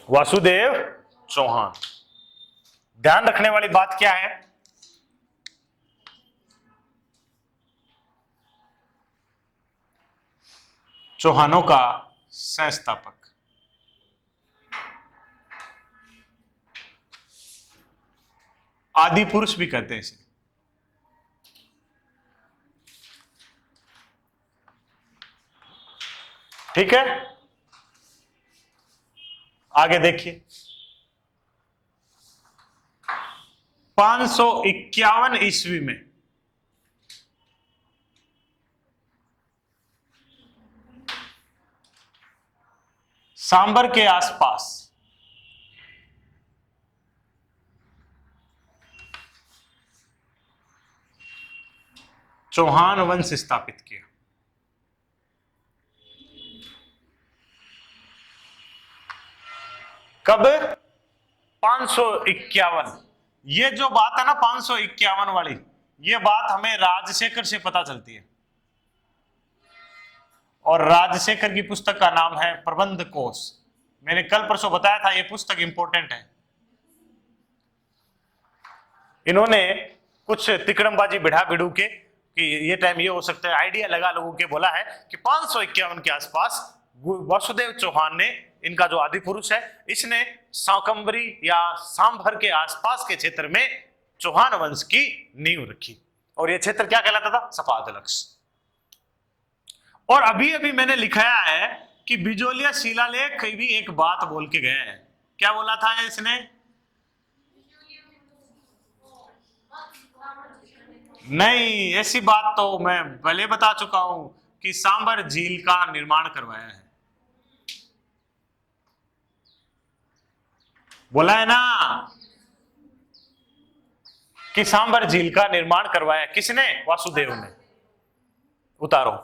वासुदेव चौहान। ध्यान रखने वाली बात क्या है? चौहानों का संस्थापक। आदि पुरुष भी कहते हैं इसे। ठीक है, आगे देखिए 551 ईस्वी में सांबर के आसपास चौहान वंश स्थापित किया। कब? 551। ये जो बात है ना 551 वाली, ये बात हमें राजशेखर से पता चलती है, और राजशेखर की पुस्तक का नाम है प्रबंध कोश। मैंने कल परसों बताया था ये पुस्तक इंपॉर्टेंट है। इन्होंने कुछ तिकड़मबाजी बिढ़ा बिड़ू के कि ये टाइम ये हो सकता है, आइडिया लगा लोगों के बोला है कि 551 के आसपास वासुदेव चौहान ने, इनका जो आदि पुरुष है, इसने शाकंभरी या सांभर के आसपास के क्षेत्र में चौहान वंश की नींव रखी। और यह क्षेत्र क्या कहलाता था? सपादलक्ष। और अभी अभी मैंने लिखाया है कि बिजोलिया शिलालेख भी एक बात बोल के गए हैं। क्या बोला था इसने? नहीं, ऐसी बात तो मैं पहले बता चुका हूं कि सांबर झील का निर्माण करवाया है, बोला है ना कि सांबर झील का निर्माण करवाया। किसने? वासुदेव ने। उतारो,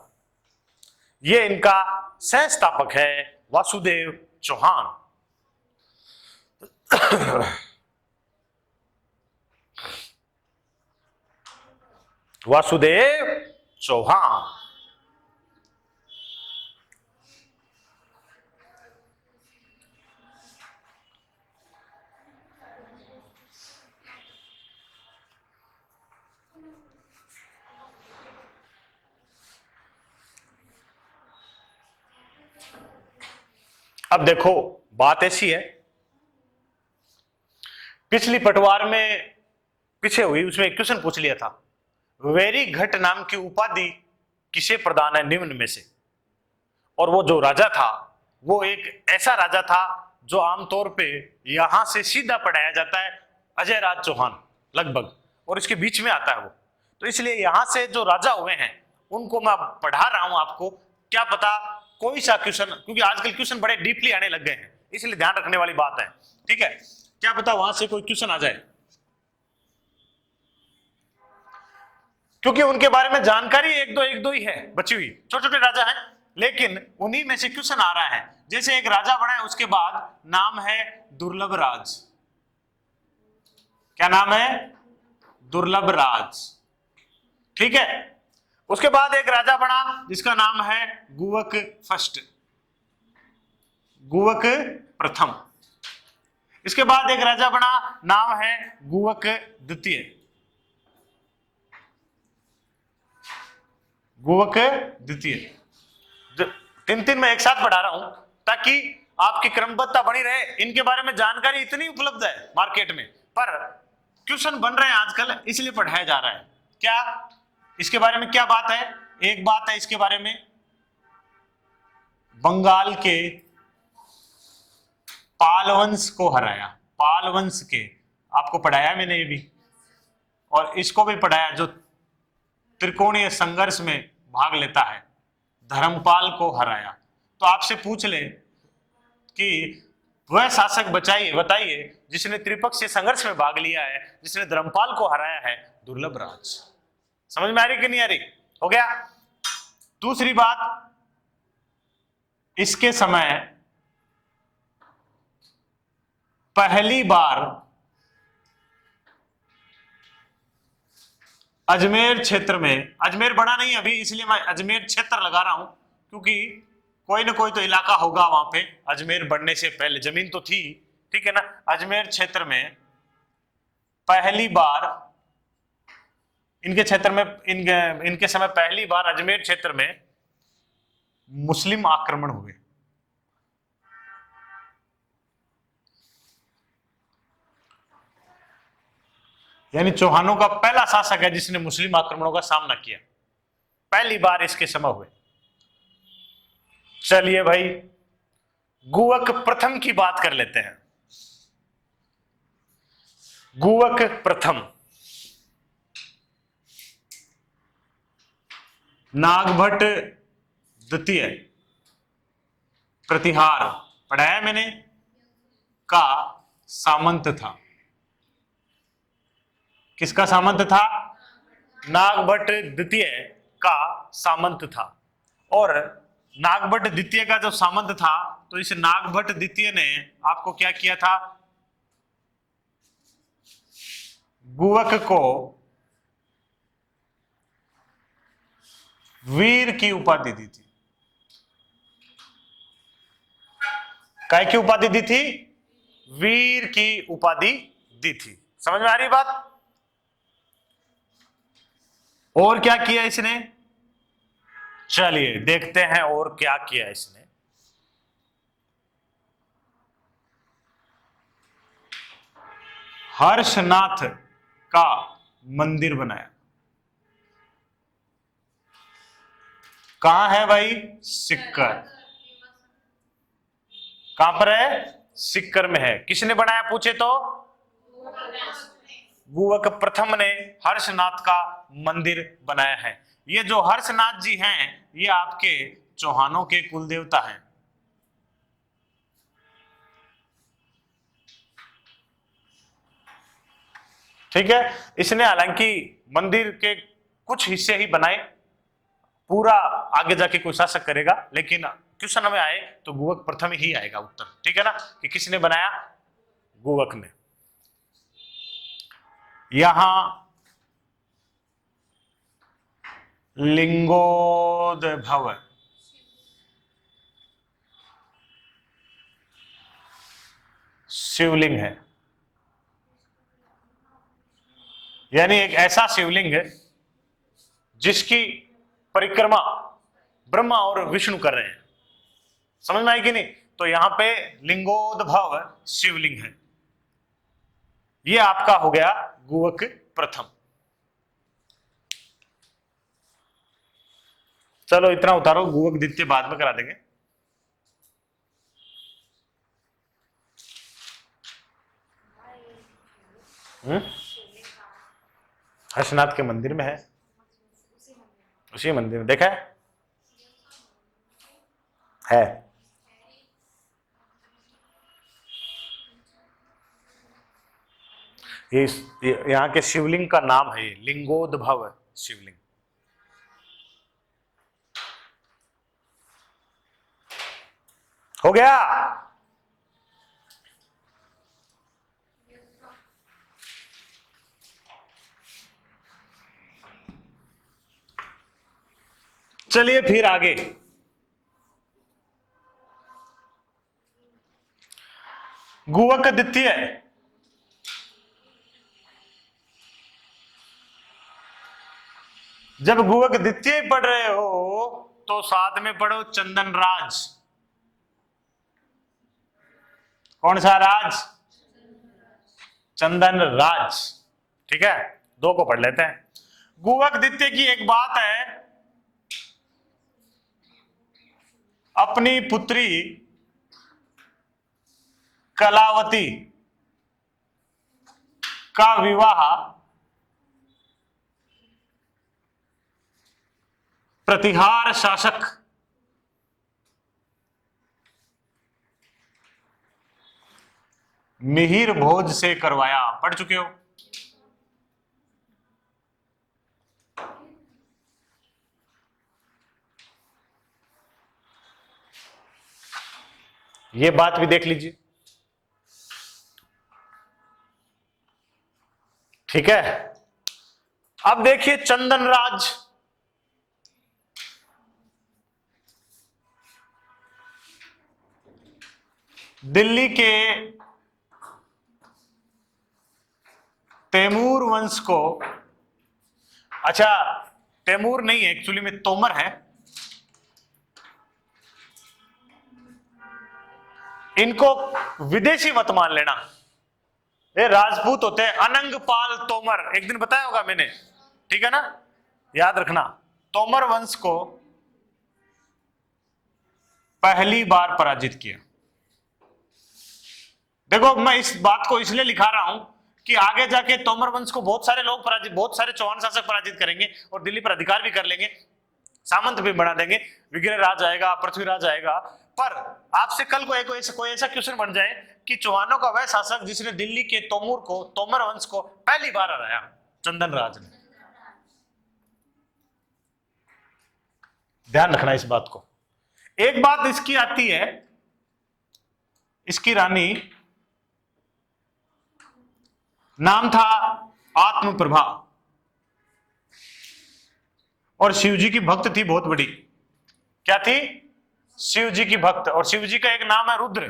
ये इनका सह स्थापक है वासुदेव चौहान। वासुदेव चौहान। अब देखो बात ऐसी है, पिछली पटवार में पीछे हुई उसमें एक क्वेश्चन पूछ लिया था, वेरी घट नाम की उपाधि किसे प्रदान है निम्न में से? और वो जो राजा था वो एक ऐसा राजा था जो आमतौर पे यहां से सीधा पढ़ाया जाता है अजय राज चौहान लगभग, और इसके बीच में आता है वो, तो इसलिए यहां से जो राजा हुए हैं उनको मैं पढ़ा रहा हूं आपको। क्या पता कोई सा क्वेश्चन, क्योंकि आजकल क्वेश्चन बड़े डीपली आने लग गए हैं, इसलिए ध्यान रखने वाली बात है, ठीक है? क्या पता वहां से कोई क्वेश्चन आ जाए, क्योंकि उनके बारे में जानकारी एक दो ही है बची हुई, छोटे छोटे राजा हैं, लेकिन उन्हीं में से क्वेश्चन आ रहा है। जैसे एक राजा बना है, उसके बाद नाम है दुर्लभ राज। क्या नाम है? दुर्लभ राज, ठीक है? उसके बाद एक राजा बना जिसका नाम है गुवक फर्स्ट, गुवक प्रथम। इसके बाद एक राजा बना, नाम है गुवक द्वितीय, गुवक द्वितीय। तीन तीन मैं एक साथ पढ़ा रहा हूं ताकि आपकी क्रमबद्धता बनी रहे। इनके बारे में जानकारी इतनी उपलब्ध है मार्केट में, पर क्वेश्चन बन रहे हैं आजकल, इसलिए पढ़ाया जा रहा है। क्या इसके बारे में क्या बात है? एक बात है इसके बारे में, बंगाल के पाल वंश को हराया। पाल वंश के आपको पढ़ाया मैंने ये भी, और इसको भी पढ़ाया जो त्रिकोणीय संघर्ष में भाग लेता है, धर्मपाल को हराया। तो आपसे पूछ ले कि वह शासक बताइए जिसने त्रिपक्षीय संघर्ष में भाग लिया है, जिसने धर्मपाल को हराया है? दुर्लभ राज। समझ में आ रही कि नहीं आ रही? हो गया। दूसरी बात, इसके समय पहली बार अजमेर क्षेत्र में, अजमेर बना नहीं अभी इसलिए मैं अजमेर क्षेत्र लगा रहा हूं, क्योंकि कोई ना कोई तो इलाका होगा वहां पे अजमेर बनने से पहले, जमीन तो थी, ठीक है ना? अजमेर क्षेत्र में पहली बार इनके क्षेत्र में इनके समय पहली बार अजमेर क्षेत्र में मुस्लिम आक्रमण हुए। यानी चौहानों का पहला शासक है जिसने मुस्लिम आक्रमणों का सामना किया, पहली बार इसके समय हुए। चलिए भाई, गुवक प्रथम की बात कर लेते हैं। गुवक प्रथम नागभट्ट द्वितीय प्रतिहार पढ़ाया मैंने का सामंत था। किसका सामंत था? नागभट्ट द्वितीय का सामंत था। और नागभट्ट द्वितीय का जो सामंत था, तो इस नागभट्ट द्वितीय ने आपको क्या किया था? गुवक को वीर की उपाधि दी थी। काय की उपाधि दी थी? वीर की उपाधि दी थी। समझ में आ रही बात? और क्या किया इसने? चलिए देखते हैं और क्या किया इसने। हर्षनाथ का मंदिर बनाया। कहां है भाई? सिक्कर। कहां पर है? सिक्कर में है। किसने बनाया पूछे तो? गुवक प्रथम ने हर्षनाथ का मंदिर बनाया है। ये जो हर्षनाथ जी हैं, ये आपके चौहानों के कुल देवता हैं। ठीक है। इसने हालांकि मंदिर के कुछ हिस्से ही बनाए, पूरा आगे जाके कोई शासक करेगा, लेकिन क्वेश्चन में आए तो गुवक प्रथम ही आएगा उत्तर। ठीक है ना, कि किसने बनाया? गुवक ने। यहां लिंगोद्भव शिवलिंग है, यानी एक ऐसा शिवलिंग है जिसकी परिक्रमा ब्रह्मा और विष्णु कर रहे हैं। समझ में आई कि नहीं? तो यहां पे लिंगोद्भव शिवलिंग है। ये आपका हो गया गुवक प्रथम। चलो इतना उतारो, गुवक द्वितीय बाद में करा देंगे। हर्षनाथ के मंदिर में है, उसी मंदिर में देखा है। ये यहाँ के शिवलिंग का नाम है, ये लिंगोद्भव शिवलिंग। हो गया? चलिए फिर आगे। गुवक द्वितीय जब गुवक द्वितीय पढ़ रहे हो तो साथ में पढ़ो चंदन राज। कौन सा राज? चंदन राज। ठीक है, दो को पढ़ लेते हैं। गुवक द्वितीय की एक बात है, अपनी पुत्री कलावती का विवाह प्रतिहार शासक मिहिर भोज से करवाया। पढ़ चुके हो? ये बात भी देख लीजिए। ठीक है, अब देखिए चंदन राज। दिल्ली के तैमूर वंश को, अच्छा तैमूर नहीं है एक्चुअली में, तोमर है। इनको विदेशी मत मान लेना, ये राजपूत होते हैं। अनंगपाल तोमर, एक दिन बताया होगा मैंने, ठीक है ना, याद रखना। तोमर वंश को पहली बार पराजित किया। देखो मैं इस बात को इसलिए लिखा रहा हूं कि आगे जाके तोमर वंश को बहुत सारे लोग पराजित, बहुत सारे चौहान शासक पराजित करेंगे और दिल्ली पर अधिकार भी कर लेंगे, सामंत भी बना देंगे, विग्रह राज आएगा, पृथ्वीराज आएगा। पर आपसे कल को कोई ऐसा क्वेश्चन बन जाए कि चौहानों का वह शासक जिसने दिल्ली के तोमर वंश को पहली बार हराया, चंदन राज ने। ध्यान रखना इस बात को। एक बात इसकी आती है, इसकी रानी नाम था आत्मप्रभा और शिव जी की भक्त थी बहुत बड़ी। क्या थी? शिव जी की भक्त। और शिव जी का एक नाम है रुद्र।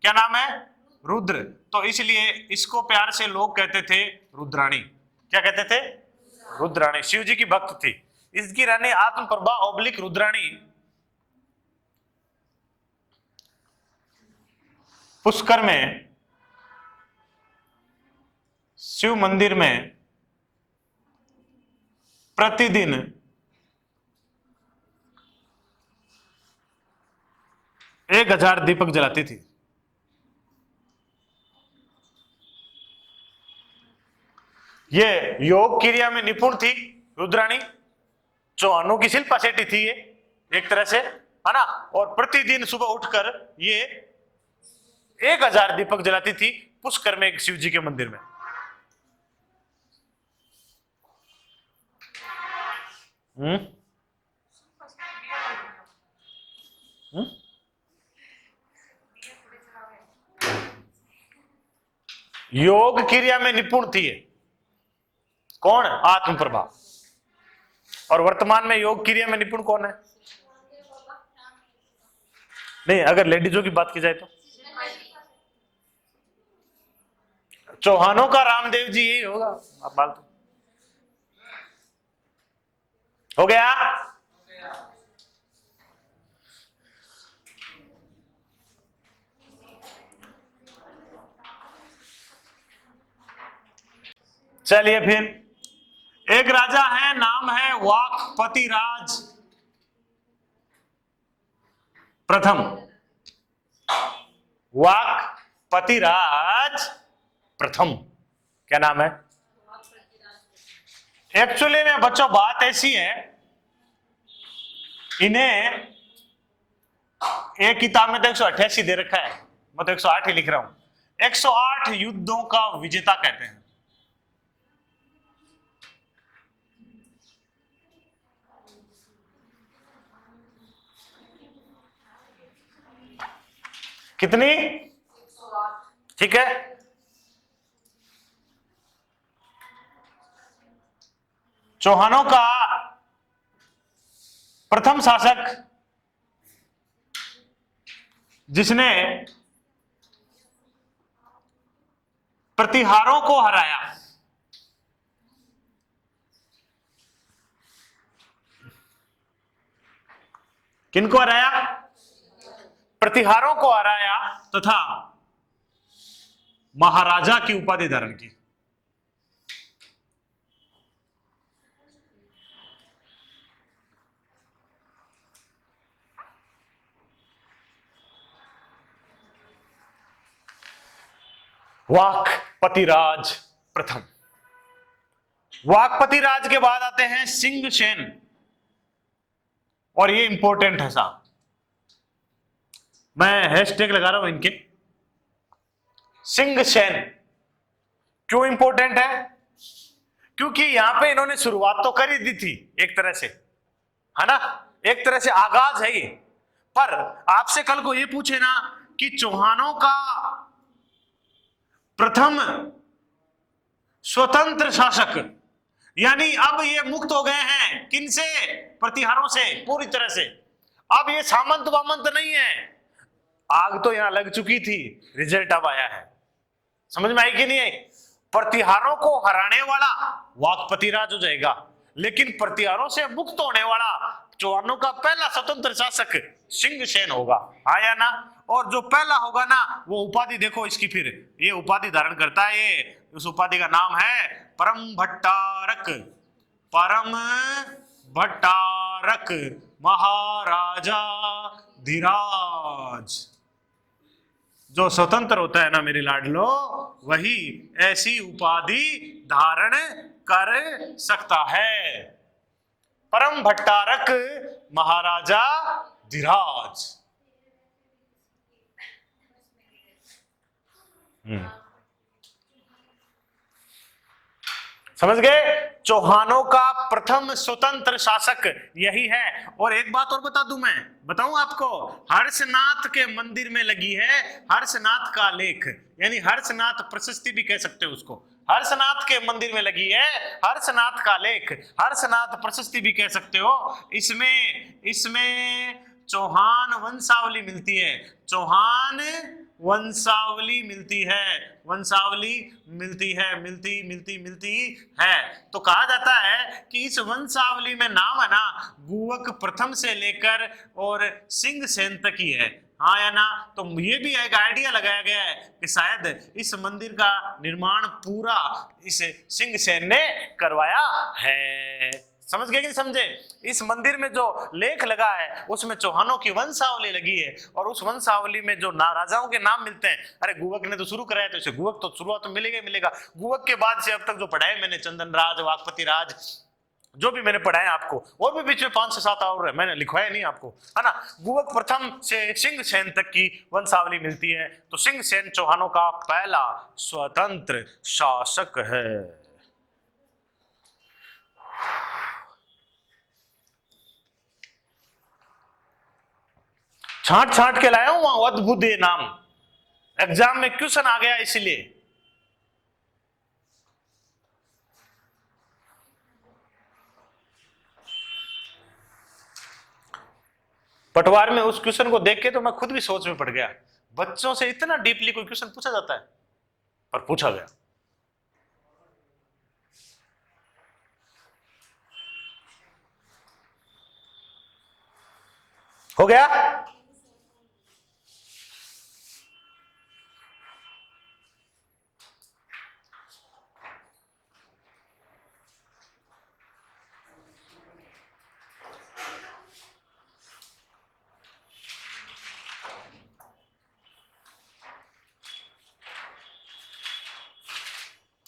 क्या नाम है? रुद्र। तो इसलिए इसको प्यार से लोग कहते थे रुद्राणी। क्या कहते थे? रुद्राणी। शिव जी की भक्त थी। इसकी रानी आत्मप्रभा ओब्लिक रुद्राणी पुष्कर में शिव मंदिर में प्रतिदिन 1000 दीपक जलाती थी। ये योग क्रिया में निपुण थी रुद्राणी, चौहानों की शिल्पा शेट्टी थी ये एक तरह से, है ना। और प्रतिदिन सुबह उठकर ये 1000 दीपक जलाती थी पुष्कर में एक शिव जी के मंदिर में। योग क्रिया में निपुण थी ये। कौन? आत्मप्रभा। और वर्तमान में योग क्रिया में निपुण कौन है? नहीं, अगर लेडीजों की बात की जाए तो चौहानों का रामदेव जी यही होगा। आप फालतू हो गया। चलिए फिर एक राजा है, नाम है वाकपतिराज प्रथम। वाकपतिराज प्रथम। क्या नाम है? एक्चुअली में बच्चों बात ऐसी है, इन्हें एक किताब में तो 188 दे रखा है, मैं तो 108 ही लिख रहा हूं। 108 युद्धों का विजेता कहते हैं। कितनी? ठीक है। चौहानों का प्रथम शासक जिसने प्रतिहारों को हराया, किनको हराया? प्रतिहारों को हराया तथा महाराजा की उपाधि धारण की। वाकपतिराज प्रथम। वाकपतिराज के बाद आते हैं सिंहसेन, और ये इंपॉर्टेंट है साहब, मैं हैशटैग लगा रहा हूं इनके। सिंहसेन क्यों इंपॉर्टेंट है? क्योंकि यहां पे इन्होंने शुरुआत तो कर ही दी थी एक तरह से, है ना, एक तरह से आगाज है ये। पर आपसे कल को ये पूछे ना कि चौहानों का प्रथम स्वतंत्र शासक, यानी अब ये मुक्त हो गए हैं किनसे? प्रतिहारों से पूरी तरह से। अब ये सामंत वामंत नहीं है, आग तो यहां लग चुकी थी, रिजल्ट अब आया है। समझ में आई कि नहीं आई? प्रतिहारों को हराने वाला वाकपतिराज हो जाएगा, लेकिन प्रतिहारों से मुक्त होने वाला चौहानों का पहला स्वतंत्र शासक सिंहसेन होगा। आया ना? और जो पहला होगा ना, वो उपाधि देखो इसकी, फिर ये उपाधि धारण करता है। ये उस उपाधि का नाम है परम भट्टारक। परम भट्टारक महाराजा धीराज। जो स्वतंत्र होता है ना मेरे लाडलो, वही ऐसी उपाधि धारण कर सकता है। परम भट्टारक महाराजा धीराज। समझ गए? चौहानों का प्रथम स्वतंत्र शासक यही है। और एक बात और बता दूं, मैं बताऊं आपको, हर्षनाथ के मंदिर में लगी है हर्षनाथ का लेख, यानी हर्षनाथ प्रशस्ति भी कह सकते हो उसको। हर्षनाथ के मंदिर में लगी है हर्षनाथ का लेख, हर्षनाथ प्रशस्ति भी कह सकते हो। इसमें इसमें चौहान वंशावली मिलती है, चौहान वंशावली मिलती है, वंशावली मिलती है, मिलती है। तो कहा जाता है कि इस वंशावली में नाम है ना गुवक प्रथम से लेकर और सिंह सेन तक ही है। हाँ या ना? तो ये भी एक आइडिया लगाया गया है कि शायद इस मंदिर का निर्माण पूरा इस सिंह सेन ने करवाया है। समझ गए कि नहीं समझे? इस मंदिर में जो लेख लगा है उसमें चौहानों की वंशावली लगी है, और उस वंशावली में जो राजाओं के नाम मिलते हैं, अरे गुवक ने तो शुरू कराया तो इसे गुवक तो शुरुआत तो मिलेगा ही मिलेगा। गुवक के बाद से अब तक जो पढ़ाए मैंने, चंदन राज, वाकपति राज, जो भी मैंने पढ़ाया आपको, और भी बीच में 5 से 7 और मैंने लिखवाया नहीं आपको, है ना। गुवक प्रथम से सिंह सेन तक की वंशावली मिलती है। तो सिंह सेन चौहानों का पहला स्वतंत्र शासक है। छांट छांट के लाया हूं वहां अद्भुत ये नाम, एग्जाम में क्वेश्चन आ गया इसलिए। पटवार में उस क्वेश्चन को देख के तो मैं खुद भी सोच में पड़ गया, बच्चों से इतना डीपली कोई क्वेश्चन पूछा जाता है, पर पूछा गया। हो गया?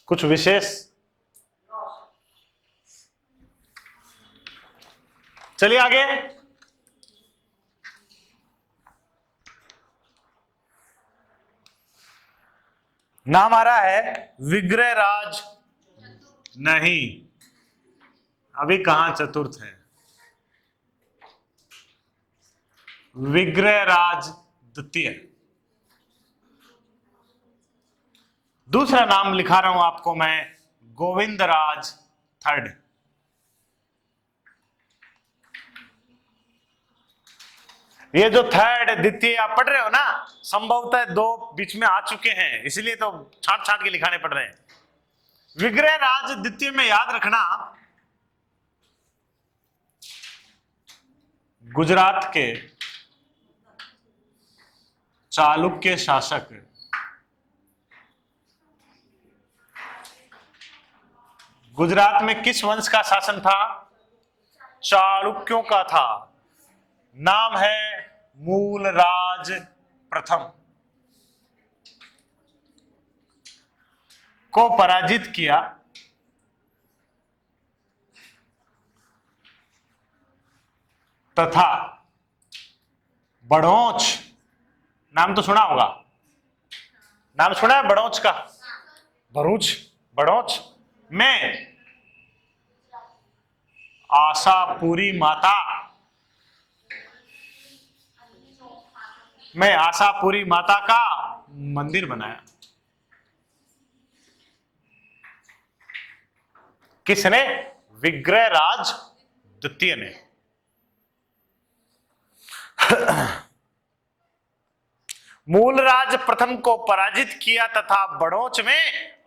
कुछ विशेष? चलिए आगे। नाम आ रहा है विग्रहराज। नहीं, अभी कहां चतुर्थ है, विग्रहराज द्वितीय। दूसरा नाम लिखा रहा हूं आपको मैं, गोविंदराज थर्ड। ये जो थर्ड द्वितीय आप पढ़ रहे हो ना, संभवतः 2 बीच में आ चुके हैं, इसलिए तो छाट छाट के लिखाने पड़ रहे हैं। विग्रहराज द्वितीय में याद रखना, गुजरात के चालुक्य शासक, गुजरात में किस वंश का शासन था? चालुक्यों का था। नाम है मूलराज प्रथम। को पराजित किया तथा बड़ौच, नाम तो सुना होगा, नाम सुना है बड़ौच का? भरूच, बड़ौच में आशापुरी माता, में आशापुरी माता का मंदिर बनाया। किसने? विग्रहराज द्वितीय ने। मूलराज प्रथम को पराजित किया तथा बड़ौच में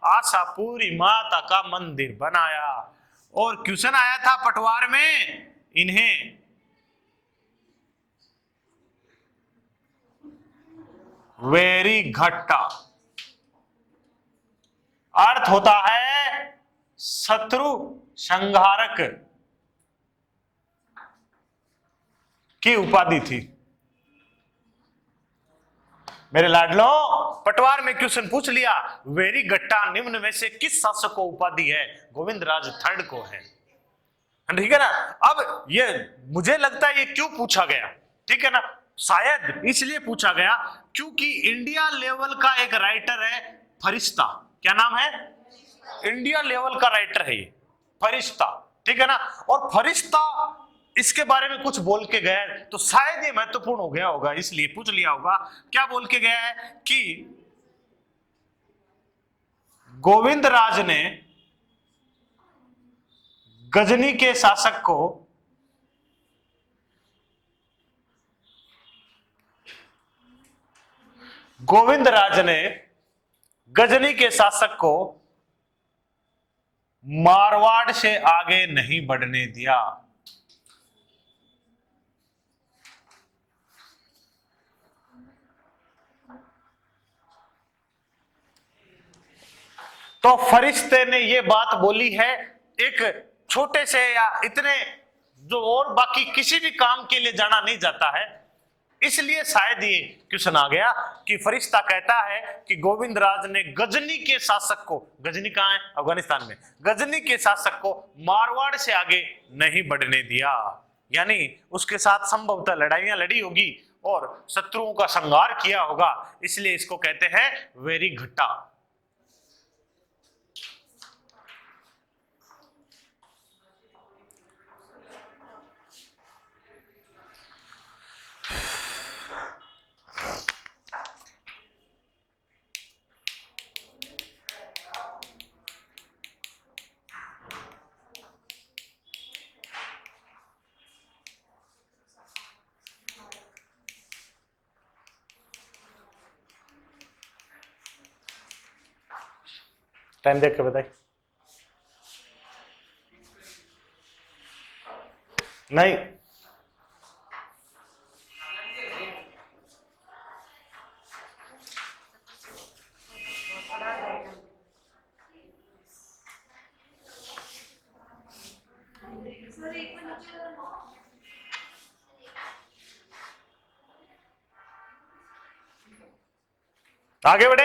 आशापुरी माता का मंदिर बनाया। और क्वेश्चन आया था पटवार में, इन्हें वेरी घट्टा, अर्थ होता है शत्रु संहारक की उपाधि थी। मेरे लाडलो, पटवार में क्वेश्चन पूछ लिया, वेरी गट्टा निम्न में से किस शासक को उपाधि है? गोविंदराज थर्ड को है। ठीक है ना। अब ये मुझे लगता है ये क्यों पूछा गया, ठीक है ना, शायद इसलिए पूछा गया क्योंकि इंडिया लेवल का एक राइटर है फरिश्ता। क्या नाम है? इंडिया लेवल का राइटर है ये फरिश्ता, ठीक है ना। और फरिश्ता इसके बारे में कुछ बोल के गया है, तो शायद ये महत्वपूर्ण हो गया होगा, इसलिए पूछ लिया होगा। क्या बोल के गया है कि गोविंदराज ने गजनी के शासक को गजनी के शासक को मारवाड़ से आगे नहीं बढ़ने दिया। तो फरिश्ते ने ये बात बोली है एक छोटे से या इतने जो और बाकी किसी भी काम के लिए जाना नहीं जाता है, इसलिए शायद ये क्वेश्चन आ गया कि फरिश्ता कहता है कि गोविंदराज ने गजनी के शासक को, गजनी कहां है? अफगानिस्तान में। गजनी के शासक को मारवाड़ से आगे नहीं बढ़ने दिया, यानी उसके साथ संभवतः लड़ाइयां लड़ी होगी और शत्रुओं का संहार किया होगा, इसलिए इसको कहते हैं वेरी घट्टा। टाइम देख के बताइए। नहीं, आगे बढ़े।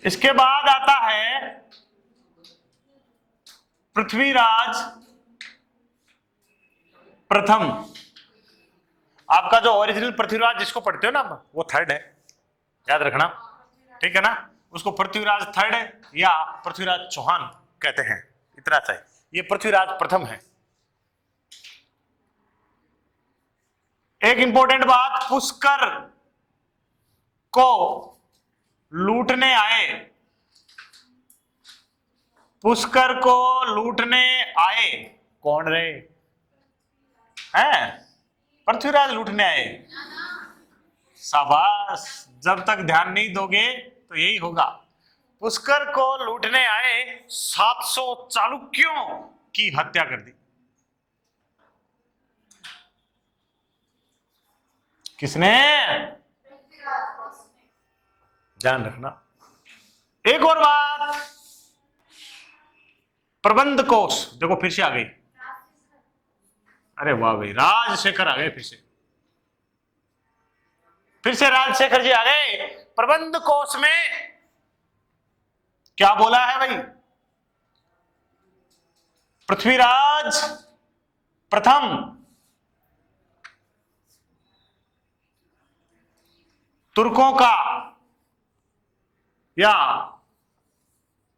इसके बाद आता है पृथ्वीराज प्रथम। आपका जो ओरिजिनल पृथ्वीराज जिसको पढ़ते हो ना वो थर्ड है, याद रखना, ठीक है ना। उसको पृथ्वीराज थर्ड या पृथ्वीराज चौहान कहते हैं, इतना सा है। ये पृथ्वीराज प्रथम है। एक इंपॉर्टेंट बात, पुष्कर को लूटने आए, पुष्कर को लूटने आए कौन रहे हैं? पृथ्वीराज लूटने आए। शाबाश, जब तक ध्यान नहीं दोगे तो यही होगा। पुष्कर को लूटने आए 700 चालुक्यों की हत्या कर दी। किसने? ध्यान रखना। एक और बात, प्रबंध कोश, देखो फिर से आ गई। अरे वाह भाई, राजशेखर आ गए फिर से राजशेखर जी आ गए। प्रबंध कोश में क्या बोला है भाई? पृथ्वीराज प्रथम तुर्कों का या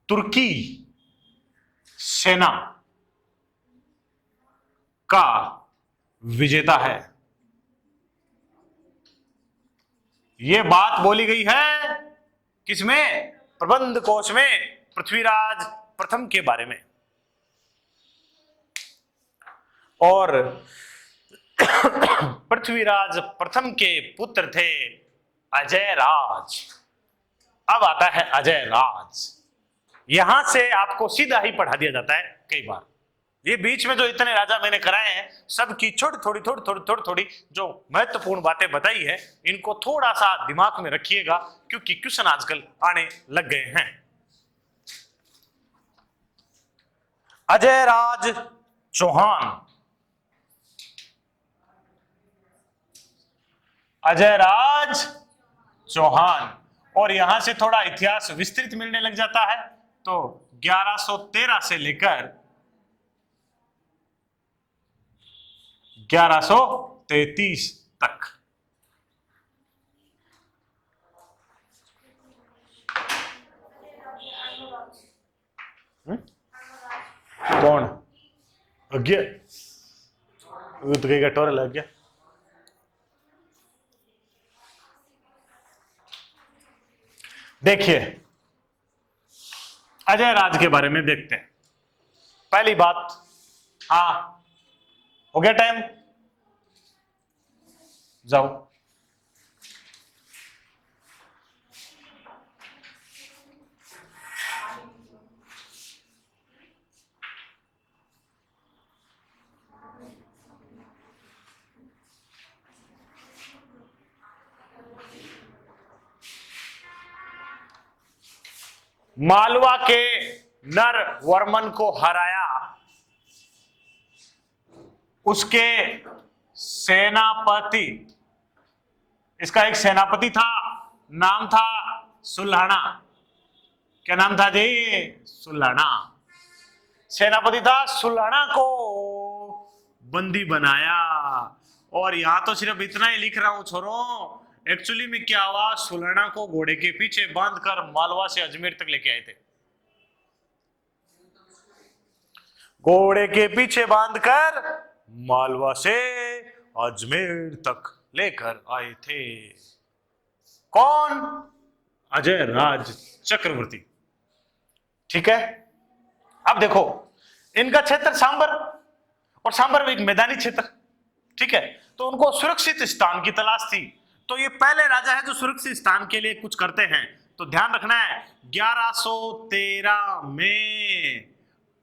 तुर्की सेना का विजेता है। यह बात बोली गई है किसमें? प्रबंध कोश में, पृथ्वीराज प्रथम के बारे में। और पृथ्वीराज प्रथम के पुत्र थे अजय राज। अब आता है अजय राज। यहां से आपको सीधा ही पढ़ा दिया जाता है कई बार। ये बीच में जो इतने राजा मैंने कराए हैं, सबकी थोड़ी जो महत्वपूर्ण बातें बताई है, इनको थोड़ा सा दिमाग में रखिएगा, क्योंकि क्वेश्चन आजकल आने लग गए हैं। अजय राज चौहान, अजय राज चौहान। और यहां से थोड़ा इतिहास विस्तृत मिलने लग जाता है। तो 1113 से लेकर 1133 तक। कौन? अज्ञा तो कहीं कटोरा लग गया। देखिए, अजय राज के बारे में देखते हैं। पहली बात, हाँ हो गया टाइम, जाओ। मालवा के नर वर्मन को हराया, उसके सेनापति, इसका एक सेनापति था, नाम था सुल्हाना। क्या नाम था जी? सुल्हाना। सेनापति था, सुल्हाना को बंदी बनाया। और यहां तो सिर्फ इतना ही लिख रहा हूं छोरो, एक्चुअली में क्या हुआ, सुल्हाना को घोड़े के पीछे बांधकर मालवा से अजमेर तक लेके आए थे। घोड़े के पीछे बांधकर मालवा से अजमेर तक लेकर आए थे। कौन? अजय राज चक्रवर्ती। ठीक है। अब देखो, इनका क्षेत्र सांबर, और सांबर में एक मैदानी क्षेत्र। ठीक है, तो उनको सुरक्षित स्थान की तलाश थी। तो ये पहले राजा है जो सुरक्षित स्थान के लिए कुछ करते हैं। तो ध्यान रखना है, 1113 में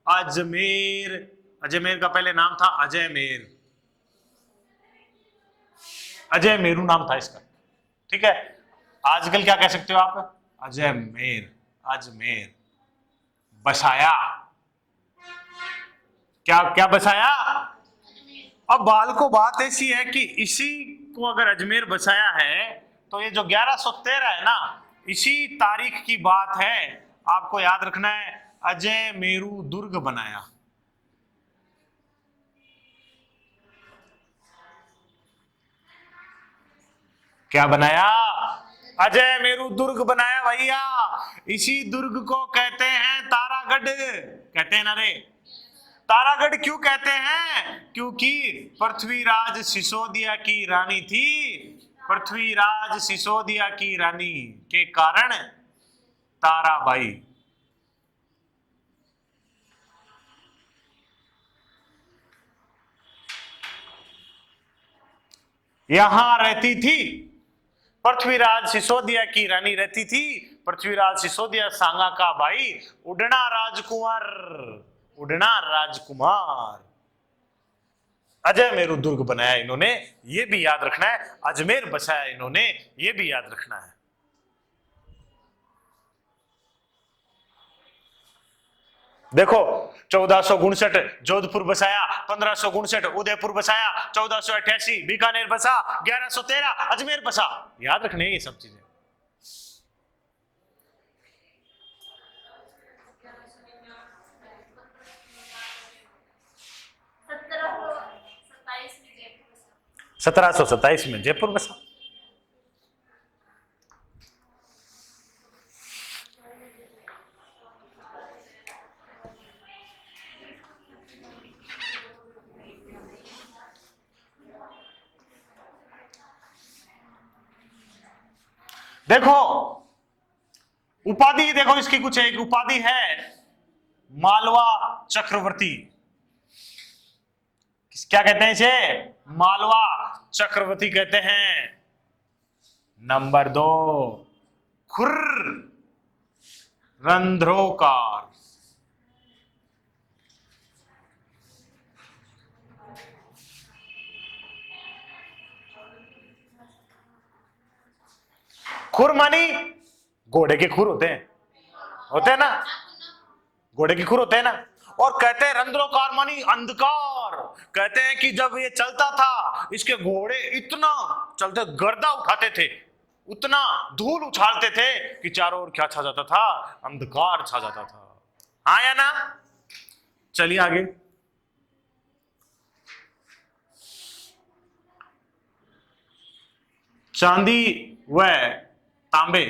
अजमेर, अजमेर का पहले नाम था अजयमेर, अजय मेरू नाम था इसका। ठीक है, आजकल क्या कह सकते हो आप? अजयमेर, अजमेर बसाया। क्या क्या बसाया? अब बाल को बात ऐसी है कि इसी को अगर अजमेर बसाया है, तो ये जो 1113 है ना, इसी तारीख की बात है। आपको याद रखना है, अजय मेरू दुर्ग बनाया। क्या बनाया? अजय मेरू दुर्ग बनाया भैया। इसी दुर्ग को कहते हैं तारागढ़। कहते हैं ना रे? तारागढ़ क्यों कहते हैं? क्योंकि पृथ्वीराज सिसोदिया की रानी थी। पृथ्वीराज सिसोदिया की रानी के कारण ताराबाई। यहां रहती थी। पृथ्वीराज सिसोदिया की रानी रहती थी। पृथ्वीराज सिसोदिया सांगा का भाई उड़ना राजकुमार, उड़ना राजकुमार। अजय मेरू दुर्ग बनाया इन्होंने, ये भी याद रखना है। अजमेर बसाया इन्होंने, ये भी याद रखना है। देखो, 1459 जोधपुर बसाया, 1559 उदयपुर बसाया, 1488 बीकानेर बसा, 1113 अजमेर बसा। याद रखने ये सब चीजें। सत्रह सौ 27 में जयपुर बसा। देखो उपाधि, देखो इसकी कुछ एक उपाधि है, मालवा चक्रवर्ती। क्या कहते हैं इसे? मालवा चक्रवर्ती कहते हैं। नंबर 2, खुर्र रंध्रोकार। खुर मानी घोड़े के खुर होते हैं ना, घोड़े के खुर होते हैं ना। और कहते हैं रंध्रोकार मानी अंधकार। कहते हैं कि जब ये चलता था, इसके घोड़े इतना चलते गर्दा उठाते थे, उतना धूल उछालते थे कि चारों ओर क्या छा जाता था? अंधकार छा जाता था। हाँ या ना? चलिए आगे। चांदी व तांबे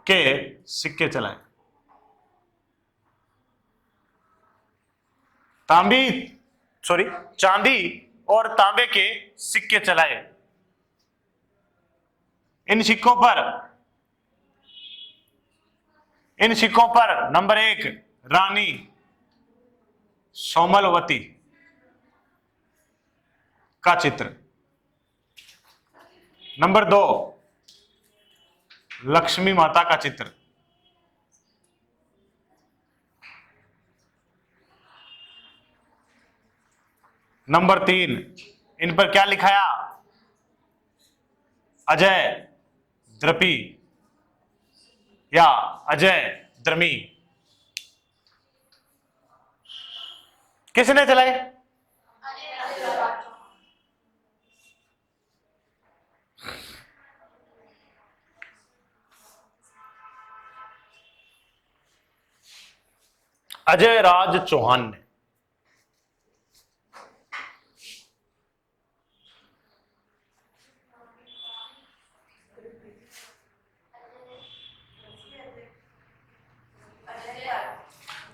के सिक्के चलाए। चांदी और तांबे के सिक्के चलाए। इन सिक्कों पर नंबर 1 रानी सोमलवती का चित्र, नंबर 2 लक्ष्मी माता का चित्र, नंबर 3 इन पर क्या लिखाया? अजय द्रपी या अजय द्रमी। किसने चलाए? अजय राज चौहान ने।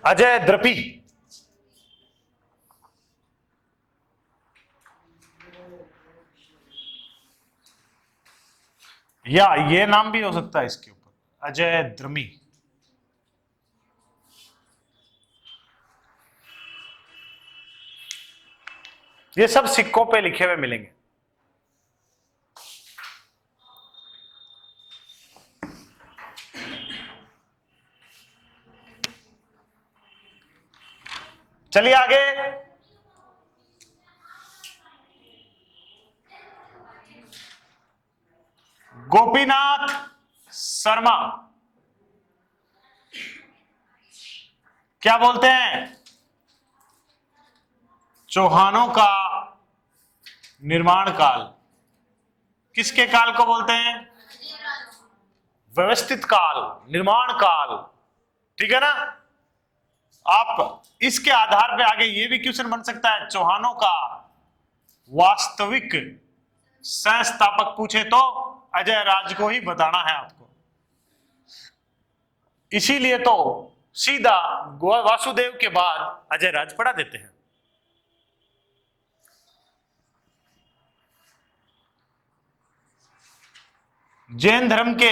अजय द्रपी। या ये नाम भी हो सकता है इसके ऊपर, अजय द्रमी। ये सब सिक्कों पे लिखे हुए मिलेंगे। चलिए आगे। गोपीनाथ शर्मा क्या बोलते हैं? चौहानों का निर्माण काल किसके काल को बोलते हैं? व्यवस्थित काल, निर्माण काल। ठीक है ना? आप इसके आधार पे आगे ये भी क्वेश्चन बन सकता है, चौहानों का वास्तविक संस्थापक पूछे तो अजय राज को ही बताना है आपको। इसीलिए तो सीधा वासुदेव के बाद अजय राज पढ़ा देते हैं। जैन धर्म के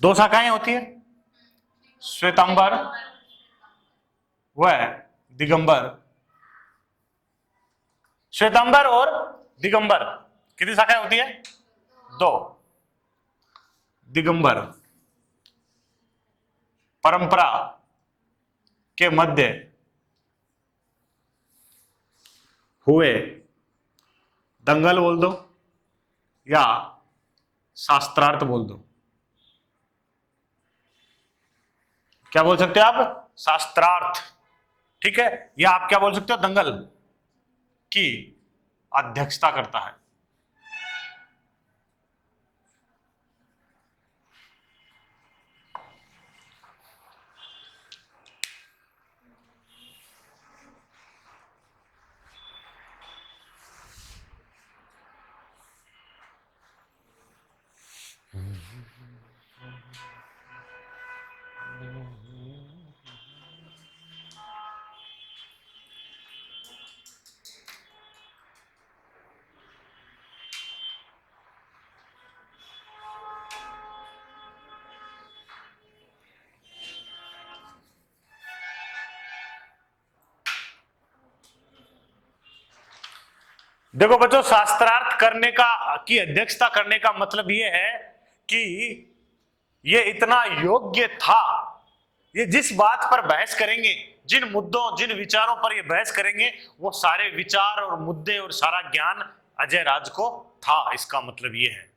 2 शाखाएं होती है, श्वेतांबर व दिगंबर। श्वेतांबर और दिगंबर कितनी शाखाएं होती है? 2। दिगंबर परंपरा के मध्य हुए दंगल बोल दो या शास्त्रार्थ बोल दो। क्या बोल सकते हो आप? शास्त्रार्थ। ठीक है? या आप क्या बोल सकते हो? दंगल की अध्यक्षता करता है। देखो बच्चों, शास्त्रार्थ करने का की अध्यक्षता करने का मतलब यह है कि ये इतना योग्य था। ये जिस बात पर बहस करेंगे, जिन मुद्दों जिन विचारों पर ये बहस करेंगे, वो सारे विचार और मुद्दे और सारा ज्ञान अजय राज को था। इसका मतलब ये है,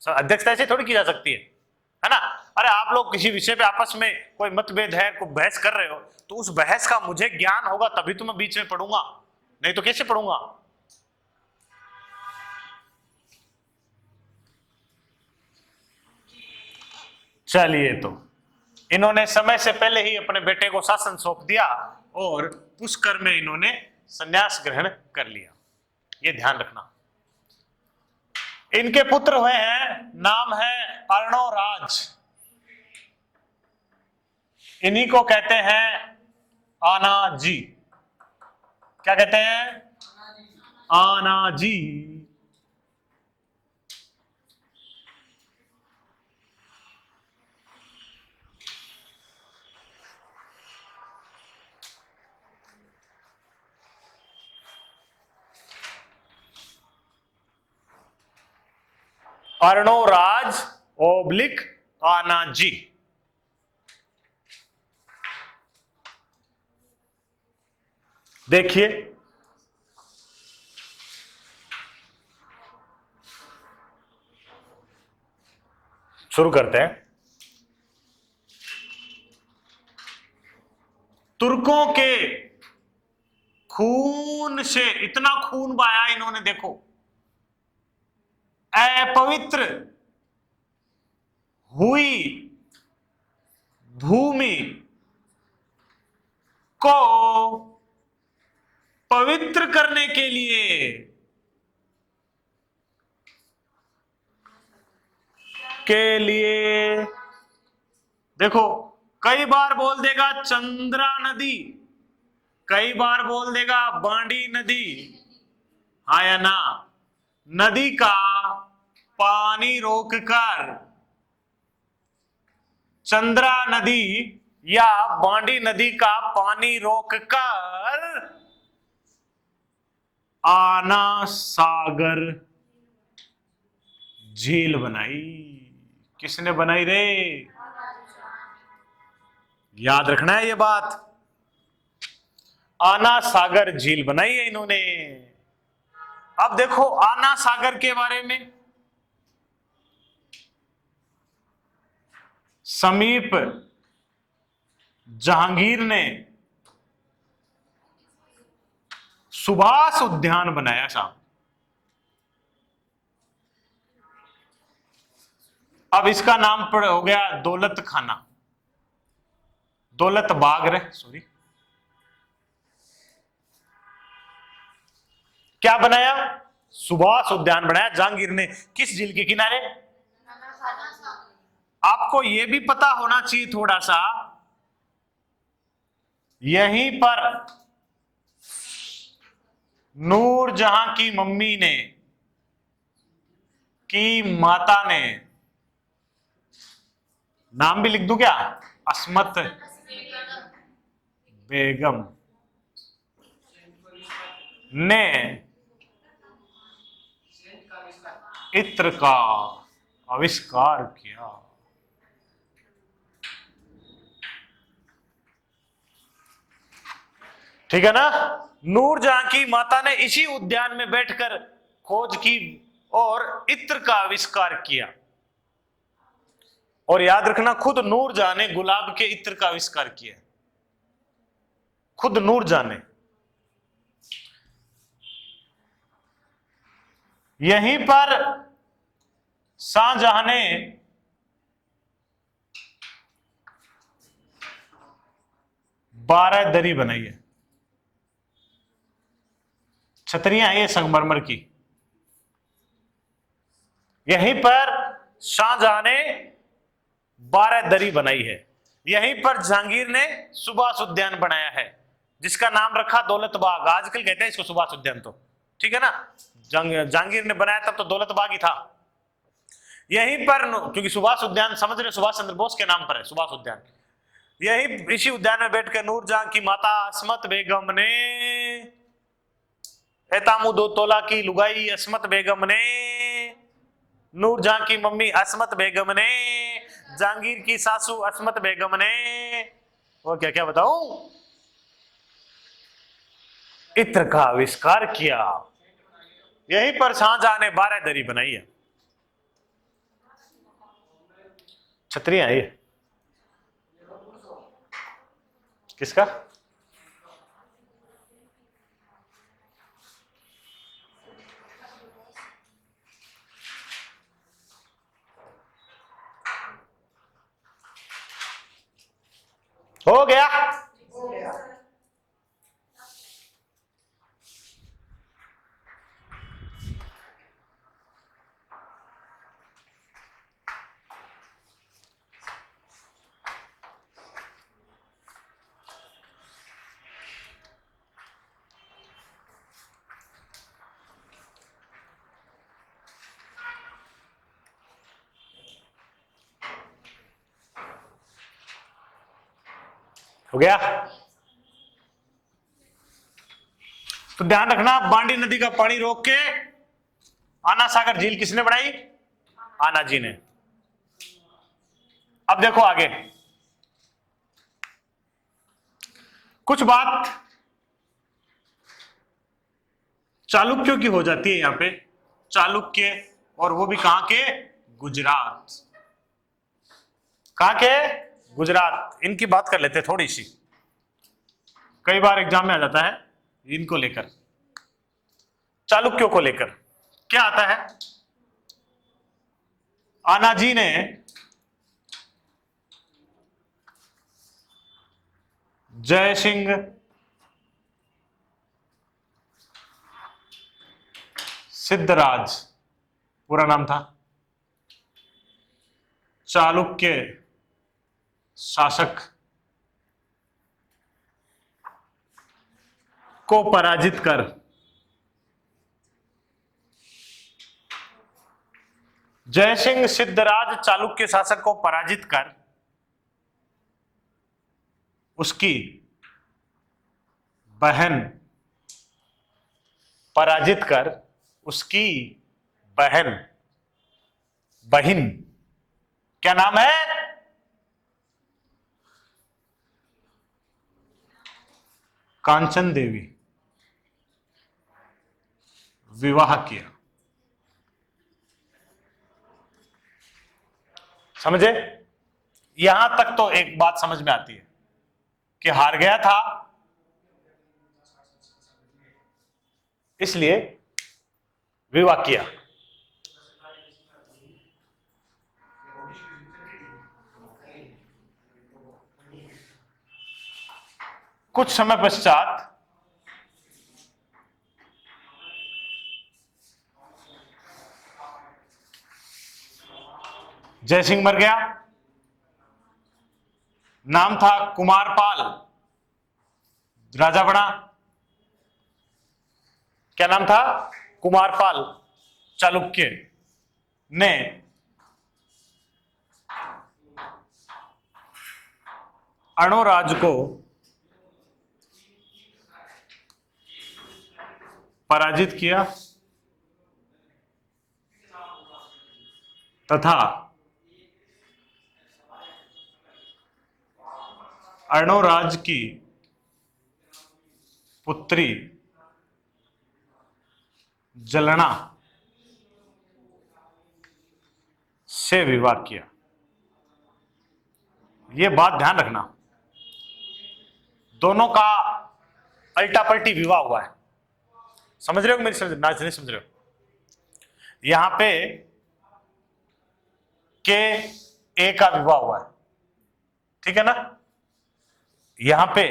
अध्यक्षता ऐसे थोड़ी की जा सकती है ना। अरे आप लोग किसी विषय पे आपस में कोई मतभेद है, कोई बहस कर रहे हो, तो उस बहस का मुझे ज्ञान होगा तभी तो मैं बीच में पढ़ूंगा, नहीं तो कैसे पढ़ूंगा। चलिए, तो इन्होंने समय से पहले ही अपने बेटे को शासन सौंप दिया और पुष्कर में इन्होंने संन्यास ग्रहण कर लिया। ये ध्यान रखना। इनके पुत्र हुए हैं, नाम है अर्णोराज। इन्हीं को कहते हैं आनाजी। क्या कहते हैं? आनाजी। अर्णोराज ओब्लिक आनाजी। देखिए, शुरू करते हैं। तुर्कों के खून से इतना खून बहाया इन्होंने, देखो, अपवित्र हुई भूमि को पवित्र करने के लिए देखो, कई बार बोल देगा चंद्रा नदी, कई बार बोल देगा बांडी नदी, हाँ या ना। नदी का पानी रोककर चंद्रा नदी या बांडी नदी का पानी रोककर आना सागर झील बनाई। किसने बनाई रे? याद रखना है ये बात। आना सागर झील बनाई है इन्होंने। अब देखो आना सागर के बारे में, समीप जहांगीर ने सुभाष उद्यान बनाया साहब। अब इसका नाम हो गया दौलत खाना, दौलत बाग रे, सॉरी। क्या बनाया? सुभाष उद्यान बनाया जहांगीर ने। किस झील के किनारे? आपको यह भी पता होना चाहिए थोड़ा सा, यहीं पर नूरजहां की मम्मी ने, की माता ने, नाम भी लिख दूं क्या? अस्मत बेगम ने इत्र का आविष्कार किया। ठीक है ना। नूरजहां की माता ने इसी उद्यान में बैठकर खोज की और इत्र का आविष्कार किया। और याद रखना, खुद नूरजहां ने गुलाब के इत्र का आविष्कार किया, खुद नूरजहां ने। यहीं पर शाहजहां ने बारादरी बनाई है। छतरियां हैं ये संगमरमर की। यहीं पर शाहजहां ने बारादरी बनाई है। यहीं पर जहांगीर ने सुभाष उद्यान बनाया है, जिसका नाम रखा दौलत बाग। आजकल कहते हैं इसको सुभाष उद्यान, तो ठीक है ना। जहांगीर ने बनाया तब तो दौलत बाग ही था। यहीं पर, क्योंकि सुभाष उद्यान समझ रहे, सुभाष चंद्र बोस के नाम पर है सुभाष उद्यान। यही इसी उद्यान में बैठकर नूरजहां की माता अस्मत बेगम ने एतामू 2 तोला की लुगाई असमत बेगम ने, नूरजहां की मम्मी असमत बेगम ने, जहांगीर की सासू असमत बेगम ने, और क्या क्या बताऊं, इत्र का आविष्कार किया। यहीं पर शाहजहां ने 12 दरी बनाई है। छतरियां ये किसका? हो गया? हो गया? तो ध्यान रखना, बांडी नदी का पानी रोक के आना सागर झील किसने बनाई? आना जी ने। अब देखो आगे कुछ बात चालुक्यों की हो जाती है। यहां पे चालुक्य, और वो भी कहां के? गुजरात। कहां के? गुजरात। इनकी बात कर लेते थोड़ी सी, कई बार एग्जाम में आ जाता है इनको लेकर, चालुक्यों को लेकर। क्या आता है? आनाजी ने जय सिंह सिद्धराज, पूरा नाम था, चालुक्य शासक को पराजित कर जय सिंह सिद्धराज चालुक्य शासक को पराजित कर उसकी बहन पराजित कर उसकी बहन बहिन, क्या नाम है? कांचन देवी, विवाह किया। समझे? यहां तक तो एक बात समझ में आती है कि हार गया था इसलिए विवाह किया। कुछ समय पश्चात जयसिंह मर गया। नाम था कुमारपाल, राजा बना। क्या नाम था? कुमारपाल। चालुक्य ने अर्णोराज को पराजित किया तथा अर्णोराज की पुत्री जलना से विवाह किया। यह बात ध्यान रखना, दोनों का अल्टा पल्टी विवाह हुआ है। समझ रहे हो मेरी? नहीं समझ रहे हो? यहां पे के ए का विवाह हुआ है, ठीक है ना? यहां पे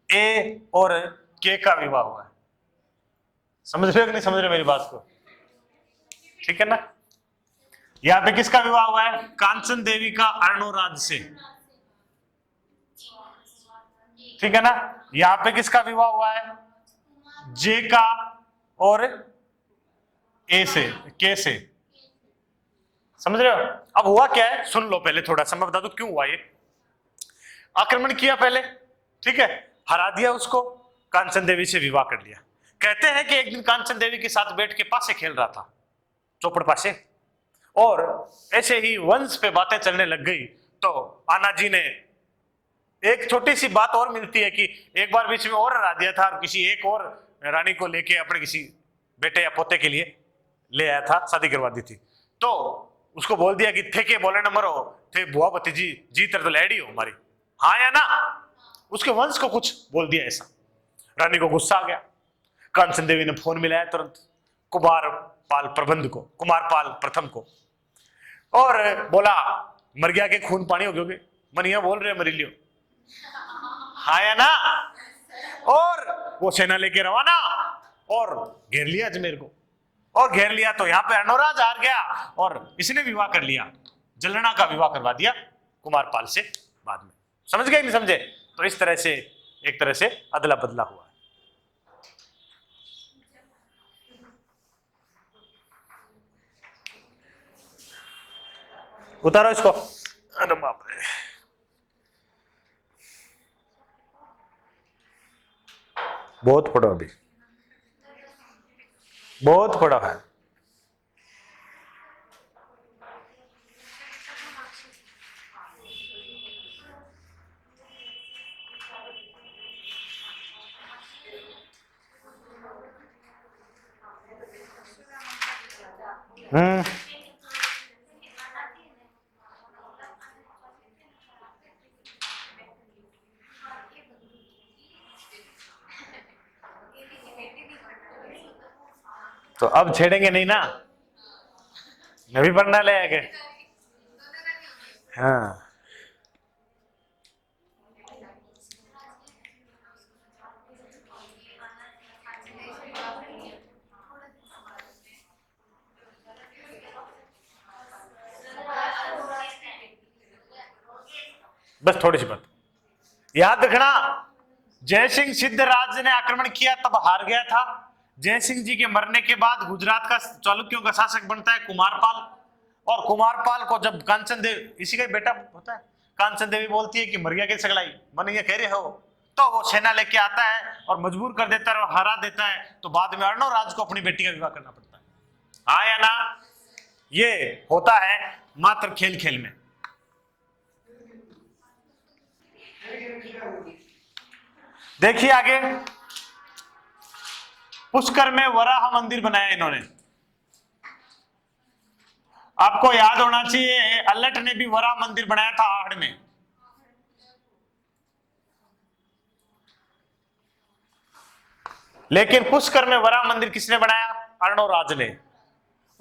ए और के का विवाह हुआ है। समझ रहे हो कि नहीं समझ रहे हो मेरी बात को? ठीक है ना? यहां पे किसका विवाह हुआ है? कांचन देवी का अर्णोराज से, ठीक है ना? यहां पे किसका विवाह हुआ है? जे का और ए से, के से। समझ रहे हो? अब हुआ क्या है सुन लो पहले, थोड़ा सा मैं बता दूं क्यों हुआ ये। आक्रमण किया पहले, ठीक है, हरा दिया उसको, कांचन देवी से विवाह कर लिया। कहते हैं कि एक दिन कांचन देवी के साथ बैठ के पासे खेल रहा था, चौपड़ पासे, और ऐसे ही वंश पे बातें चलने लग गई। तो आना जी ने एक छोटी सी बात और मिलती है कि एक बार बीच में और हरा दिया था, किसी एक और रानी को लेके अपने किसी बेटे या पोते के लिए ले आया था, शादी करवा दी थी। तो उसको बोल दिया कि थे के बोले न मरो, थे बुआ भतीजी जी तर तो लैडी हो हमारी, हाँ या ना। उसके वंश को कुछ बोल दिया ऐसा। रानी को गुस्सा आ गया। कांचन देवी ने फोन मिलाया तुरंत कुमार पाल प्रबंध को, कुमार पाल प्रथम को, और बोला मर गया के खून पानी हो गए, मनिया बोल रहे मरी लियो, हाँ या ना। और वो सेना लेके रवाना और घेर लिया अजमेर को, और घेर लिया तो यहाँ पे अर्णोराज हार गया और इसने विवाह कर लिया, जलना का विवाह करवा दिया कुमार पाल से बाद में। समझ गए नहीं समझे? तो इस तरह से एक तरह से अदला बदला हुआ है। उतारो इसको। अरे बाप रे, बहुत पड़ा, अभी बहुत पड़ा है। तो अब छेड़ेंगे नहीं ना, नवी पढ़ना ले आगे। हाँ, बस थोड़ी सी बात याद रखना। जय सिंह सिद्धराज ने आक्रमण किया तब हार गया था। जय सिंह जी के मरने के बाद गुजरात का चालुक्यों का शासक बनता है कुमारपाल, और कुमारपाल को जब कांचन देव, इसी का बेटा होता है, कांचन देवी बोलती है कि मर गया के सगलाई मन ये कह रहे हो, तो वो सेना लेके आता है और मजबूर कर देता है और हरा देता है। तो बाद में अर्णोराज को अपनी बेटी का विवाह करना पड़ता है, हाँ या ना। ये होता है मात्र खेल खेल में। देखिए आगे, पुष्कर में वराह मंदिर बनाया इन्होंने। आपको याद होना चाहिए अल्लट ने भी वराह मंदिर बनाया था आहड़ में। लेकिन पुष्कर में वराह मंदिर किसने बनाया? अर्णोराज ने।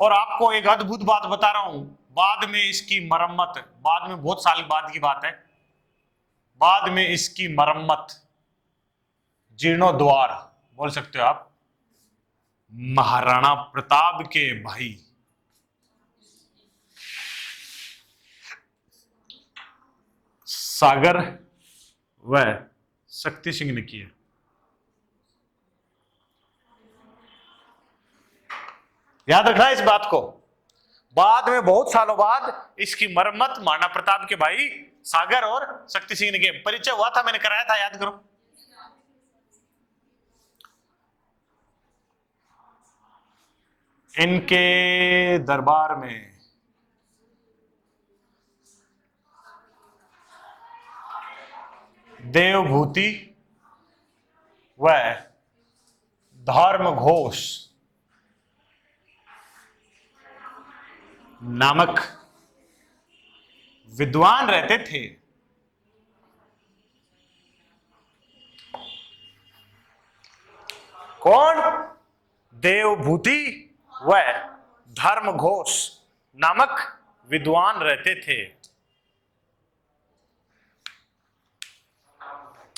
और आपको एक अद्भुत बात बता रहा हूं, बाद में इसकी मरम्मत, बाद में बहुत साल बाद की बात है, बाद में इसकी मरम्मत जीर्णोद्वार बोल सकते हो आप, महाराणा प्रताप के भाई सागर व शक्ति सिंह ने किया। याद रखना इस बात को। बाद में बहुत सालों बाद इसकी मरम्मत महाराणा प्रताप के भाई सागर और शक्ति सिंह ने किया। परिचय हुआ था, मैंने कराया था, याद करो। इनके दरबार में देवभूति व धर्म घोष नामक विद्वान रहते थे। कौन? देवभूति व धर्म घोष नामक विद्वान रहते थे।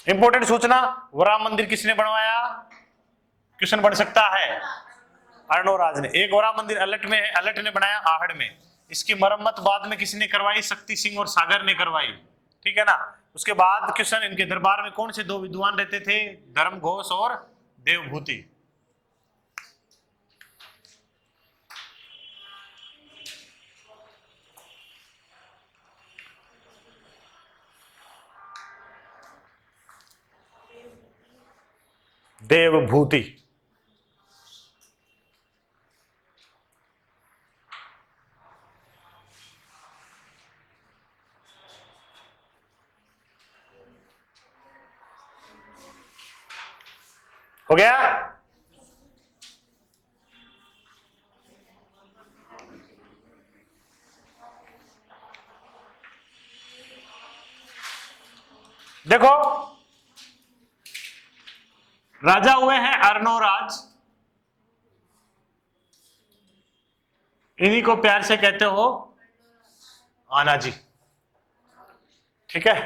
इंपॉर्टेंट सूचना, वराह मंदिर किसने बनवाया? क्वेश्चन बन सकता है, अर्णोराज ने। एक वराह मंदिर अल्लट में है, अल्लट ने बनाया आहड़ में। इसकी मरम्मत बाद में किसने करवाई? शक्ति सिंह और सागर ने करवाई, ठीक है ना। उसके बाद क्वेश्चन, इनके दरबार में कौन से दो विद्वान रहते थे? धर्म घोष और देवभूति। देवभूति हो गया? देखो, राजा हुए हैं अर्णोराज, इन्हीं को प्यार से कहते हो आना जी। ठीक है,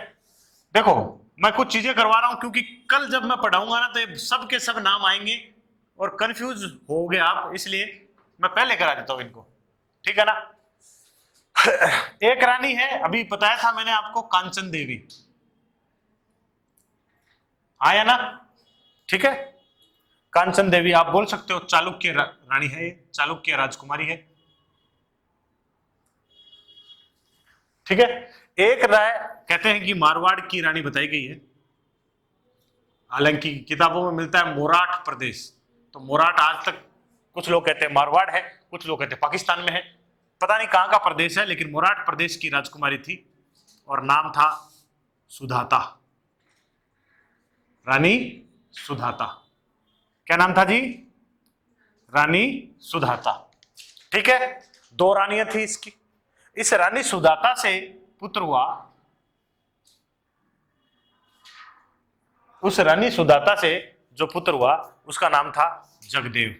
देखो मैं कुछ चीजें करवा रहा हूं क्योंकि कल जब मैं पढ़ाऊंगा ना तो ये सब के सब नाम आएंगे और कंफ्यूज हो गए आप, इसलिए मैं पहले करा देता हूं इनको। ठीक है ना? एक रानी है, अभी बताया था मैंने आपको, कांचन देवी, आया ना? ठीक है, कांचन देवी आप बोल सकते हो, चालुक्य रानी है, ये चालुक्य राजकुमारी है। ठीक है, एक राय कहते हैं कि मारवाड़ की रानी बताई गई है, हालांकि किताबों में मिलता है मोराठ प्रदेश, तो मोराठ आज तक कुछ लोग कहते हैं मारवाड़ है, कुछ लोग कहते हैं पाकिस्तान में है, पता नहीं कहां का प्रदेश है, लेकिन मोराठ प्रदेश की राजकुमारी थी और नाम था सुधाता, रानी सुधाता। क्या नाम था जी? रानी सुधाता। ठीक है, दो रानियां थी इसकी। इस रानी सुधाता से पुत्र हुआ, उस रानी सुधाता से जो पुत्र हुआ उसका नाम था जगदेव।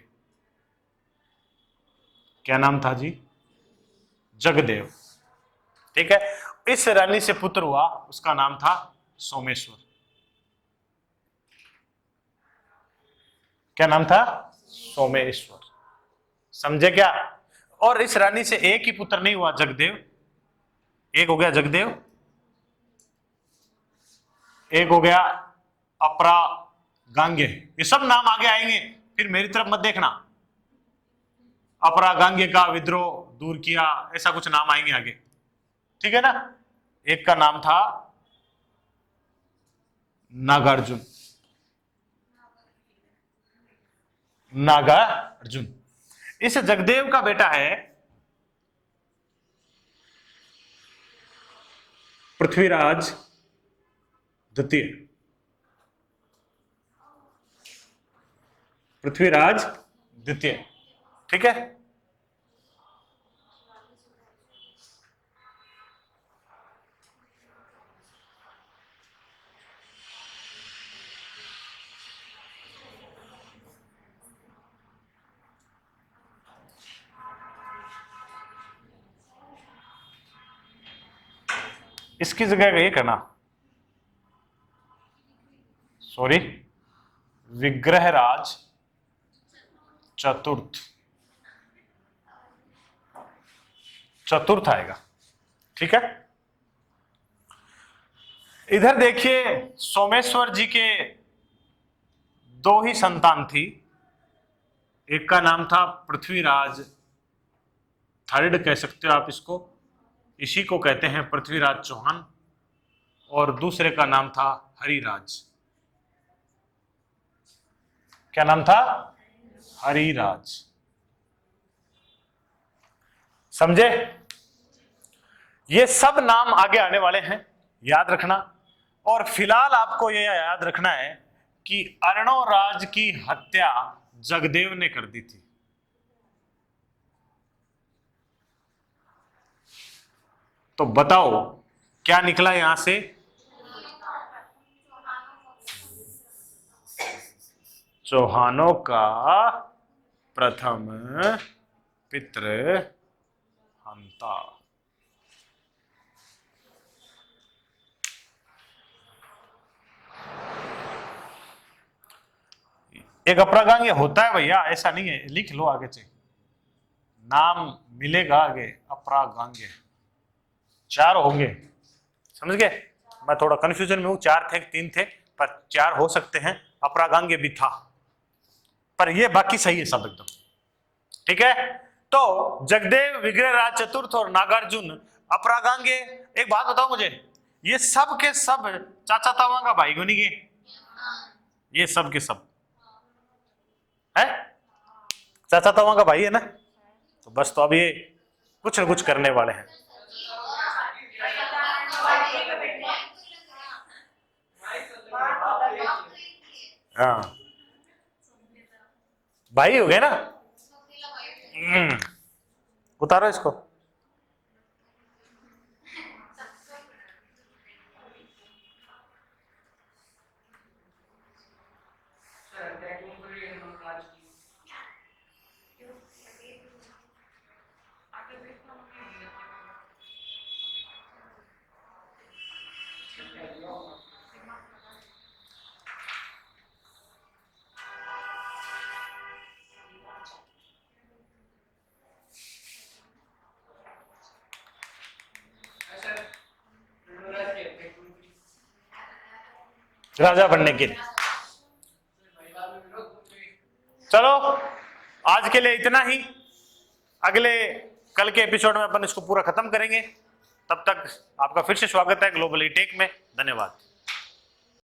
क्या नाम था जी? जगदेव। ठीक है, इस रानी से पुत्र हुआ उसका नाम था सोमेश्वर। क्या नाम था? सोमेश्वर। समझे क्या? और इस रानी से एक ही पुत्र नहीं हुआ जगदेव, एक हो गया जगदेव, एक हो गया अपरा गांगे, ये सब नाम आगे आएंगे, फिर मेरी तरफ मत देखना। अपरा गांगे का विद्रोह दूर किया, ऐसा कुछ नाम आएंगे आगे। ठीक है ना? एक का नाम था नागार्जुन, नागार्जुन। इस जगदेव का बेटा है पृथ्वीराज द्वितीय। पृथ्वीराज द्वितीय। ठीक है, इसकी जगह ये करना, सॉरी, विग्रहराज चतुर्थ, चतुर्थ आएगा। ठीक है, इधर देखिए, सोमेश्वर जी के दो ही संतान थी, एक का नाम था पृथ्वीराज थर्ड कह सकते हो आप इसको, इसी को कहते हैं पृथ्वीराज चौहान, और दूसरे का नाम था हरिराज। क्या नाम था? हरिराज। समझे? ये सब नाम आगे आने वाले हैं, याद रखना। और फिलहाल आपको यह याद रखना है कि अर्णोराज की हत्या जगदेव ने कर दी थी। तो बताओ क्या निकला यहां से? चौहानों का प्रथम पितृ हंता। एक अप्रागांग होता है भैया, ऐसा नहीं है, लिख लो आगे से, नाम मिलेगा आगे अप्रागांग, चार होंगे। समझ गए? मैं थोड़ा कंफ्यूजन में हूं, चार थे तीन थे, पर चार हो सकते हैं, अपरागांगे भी था, पर ये बाकी सही है सब एकदम। ठीक है, तो जगदेव, विग्रहराज चतुर्थ और नागार्जुन अपरागांगे। एक बात बताओ मुझे, ये सब के सब चाचा तावा का भाई गुनी के, ये सब के सब है चाचा तावा का भाई है ना, तो बस, तो अब ये कुछ न कुछ करने वाले हैं। हाँ, भाई हो गए ना। उतारो इसको। राजा बनने के लिए। चलो आज के लिए इतना ही, अगले कल के एपिसोड में अपन इसको पूरा खत्म करेंगे। तब तक आपका फिर से स्वागत है ग्लोबल टेक में। धन्यवाद।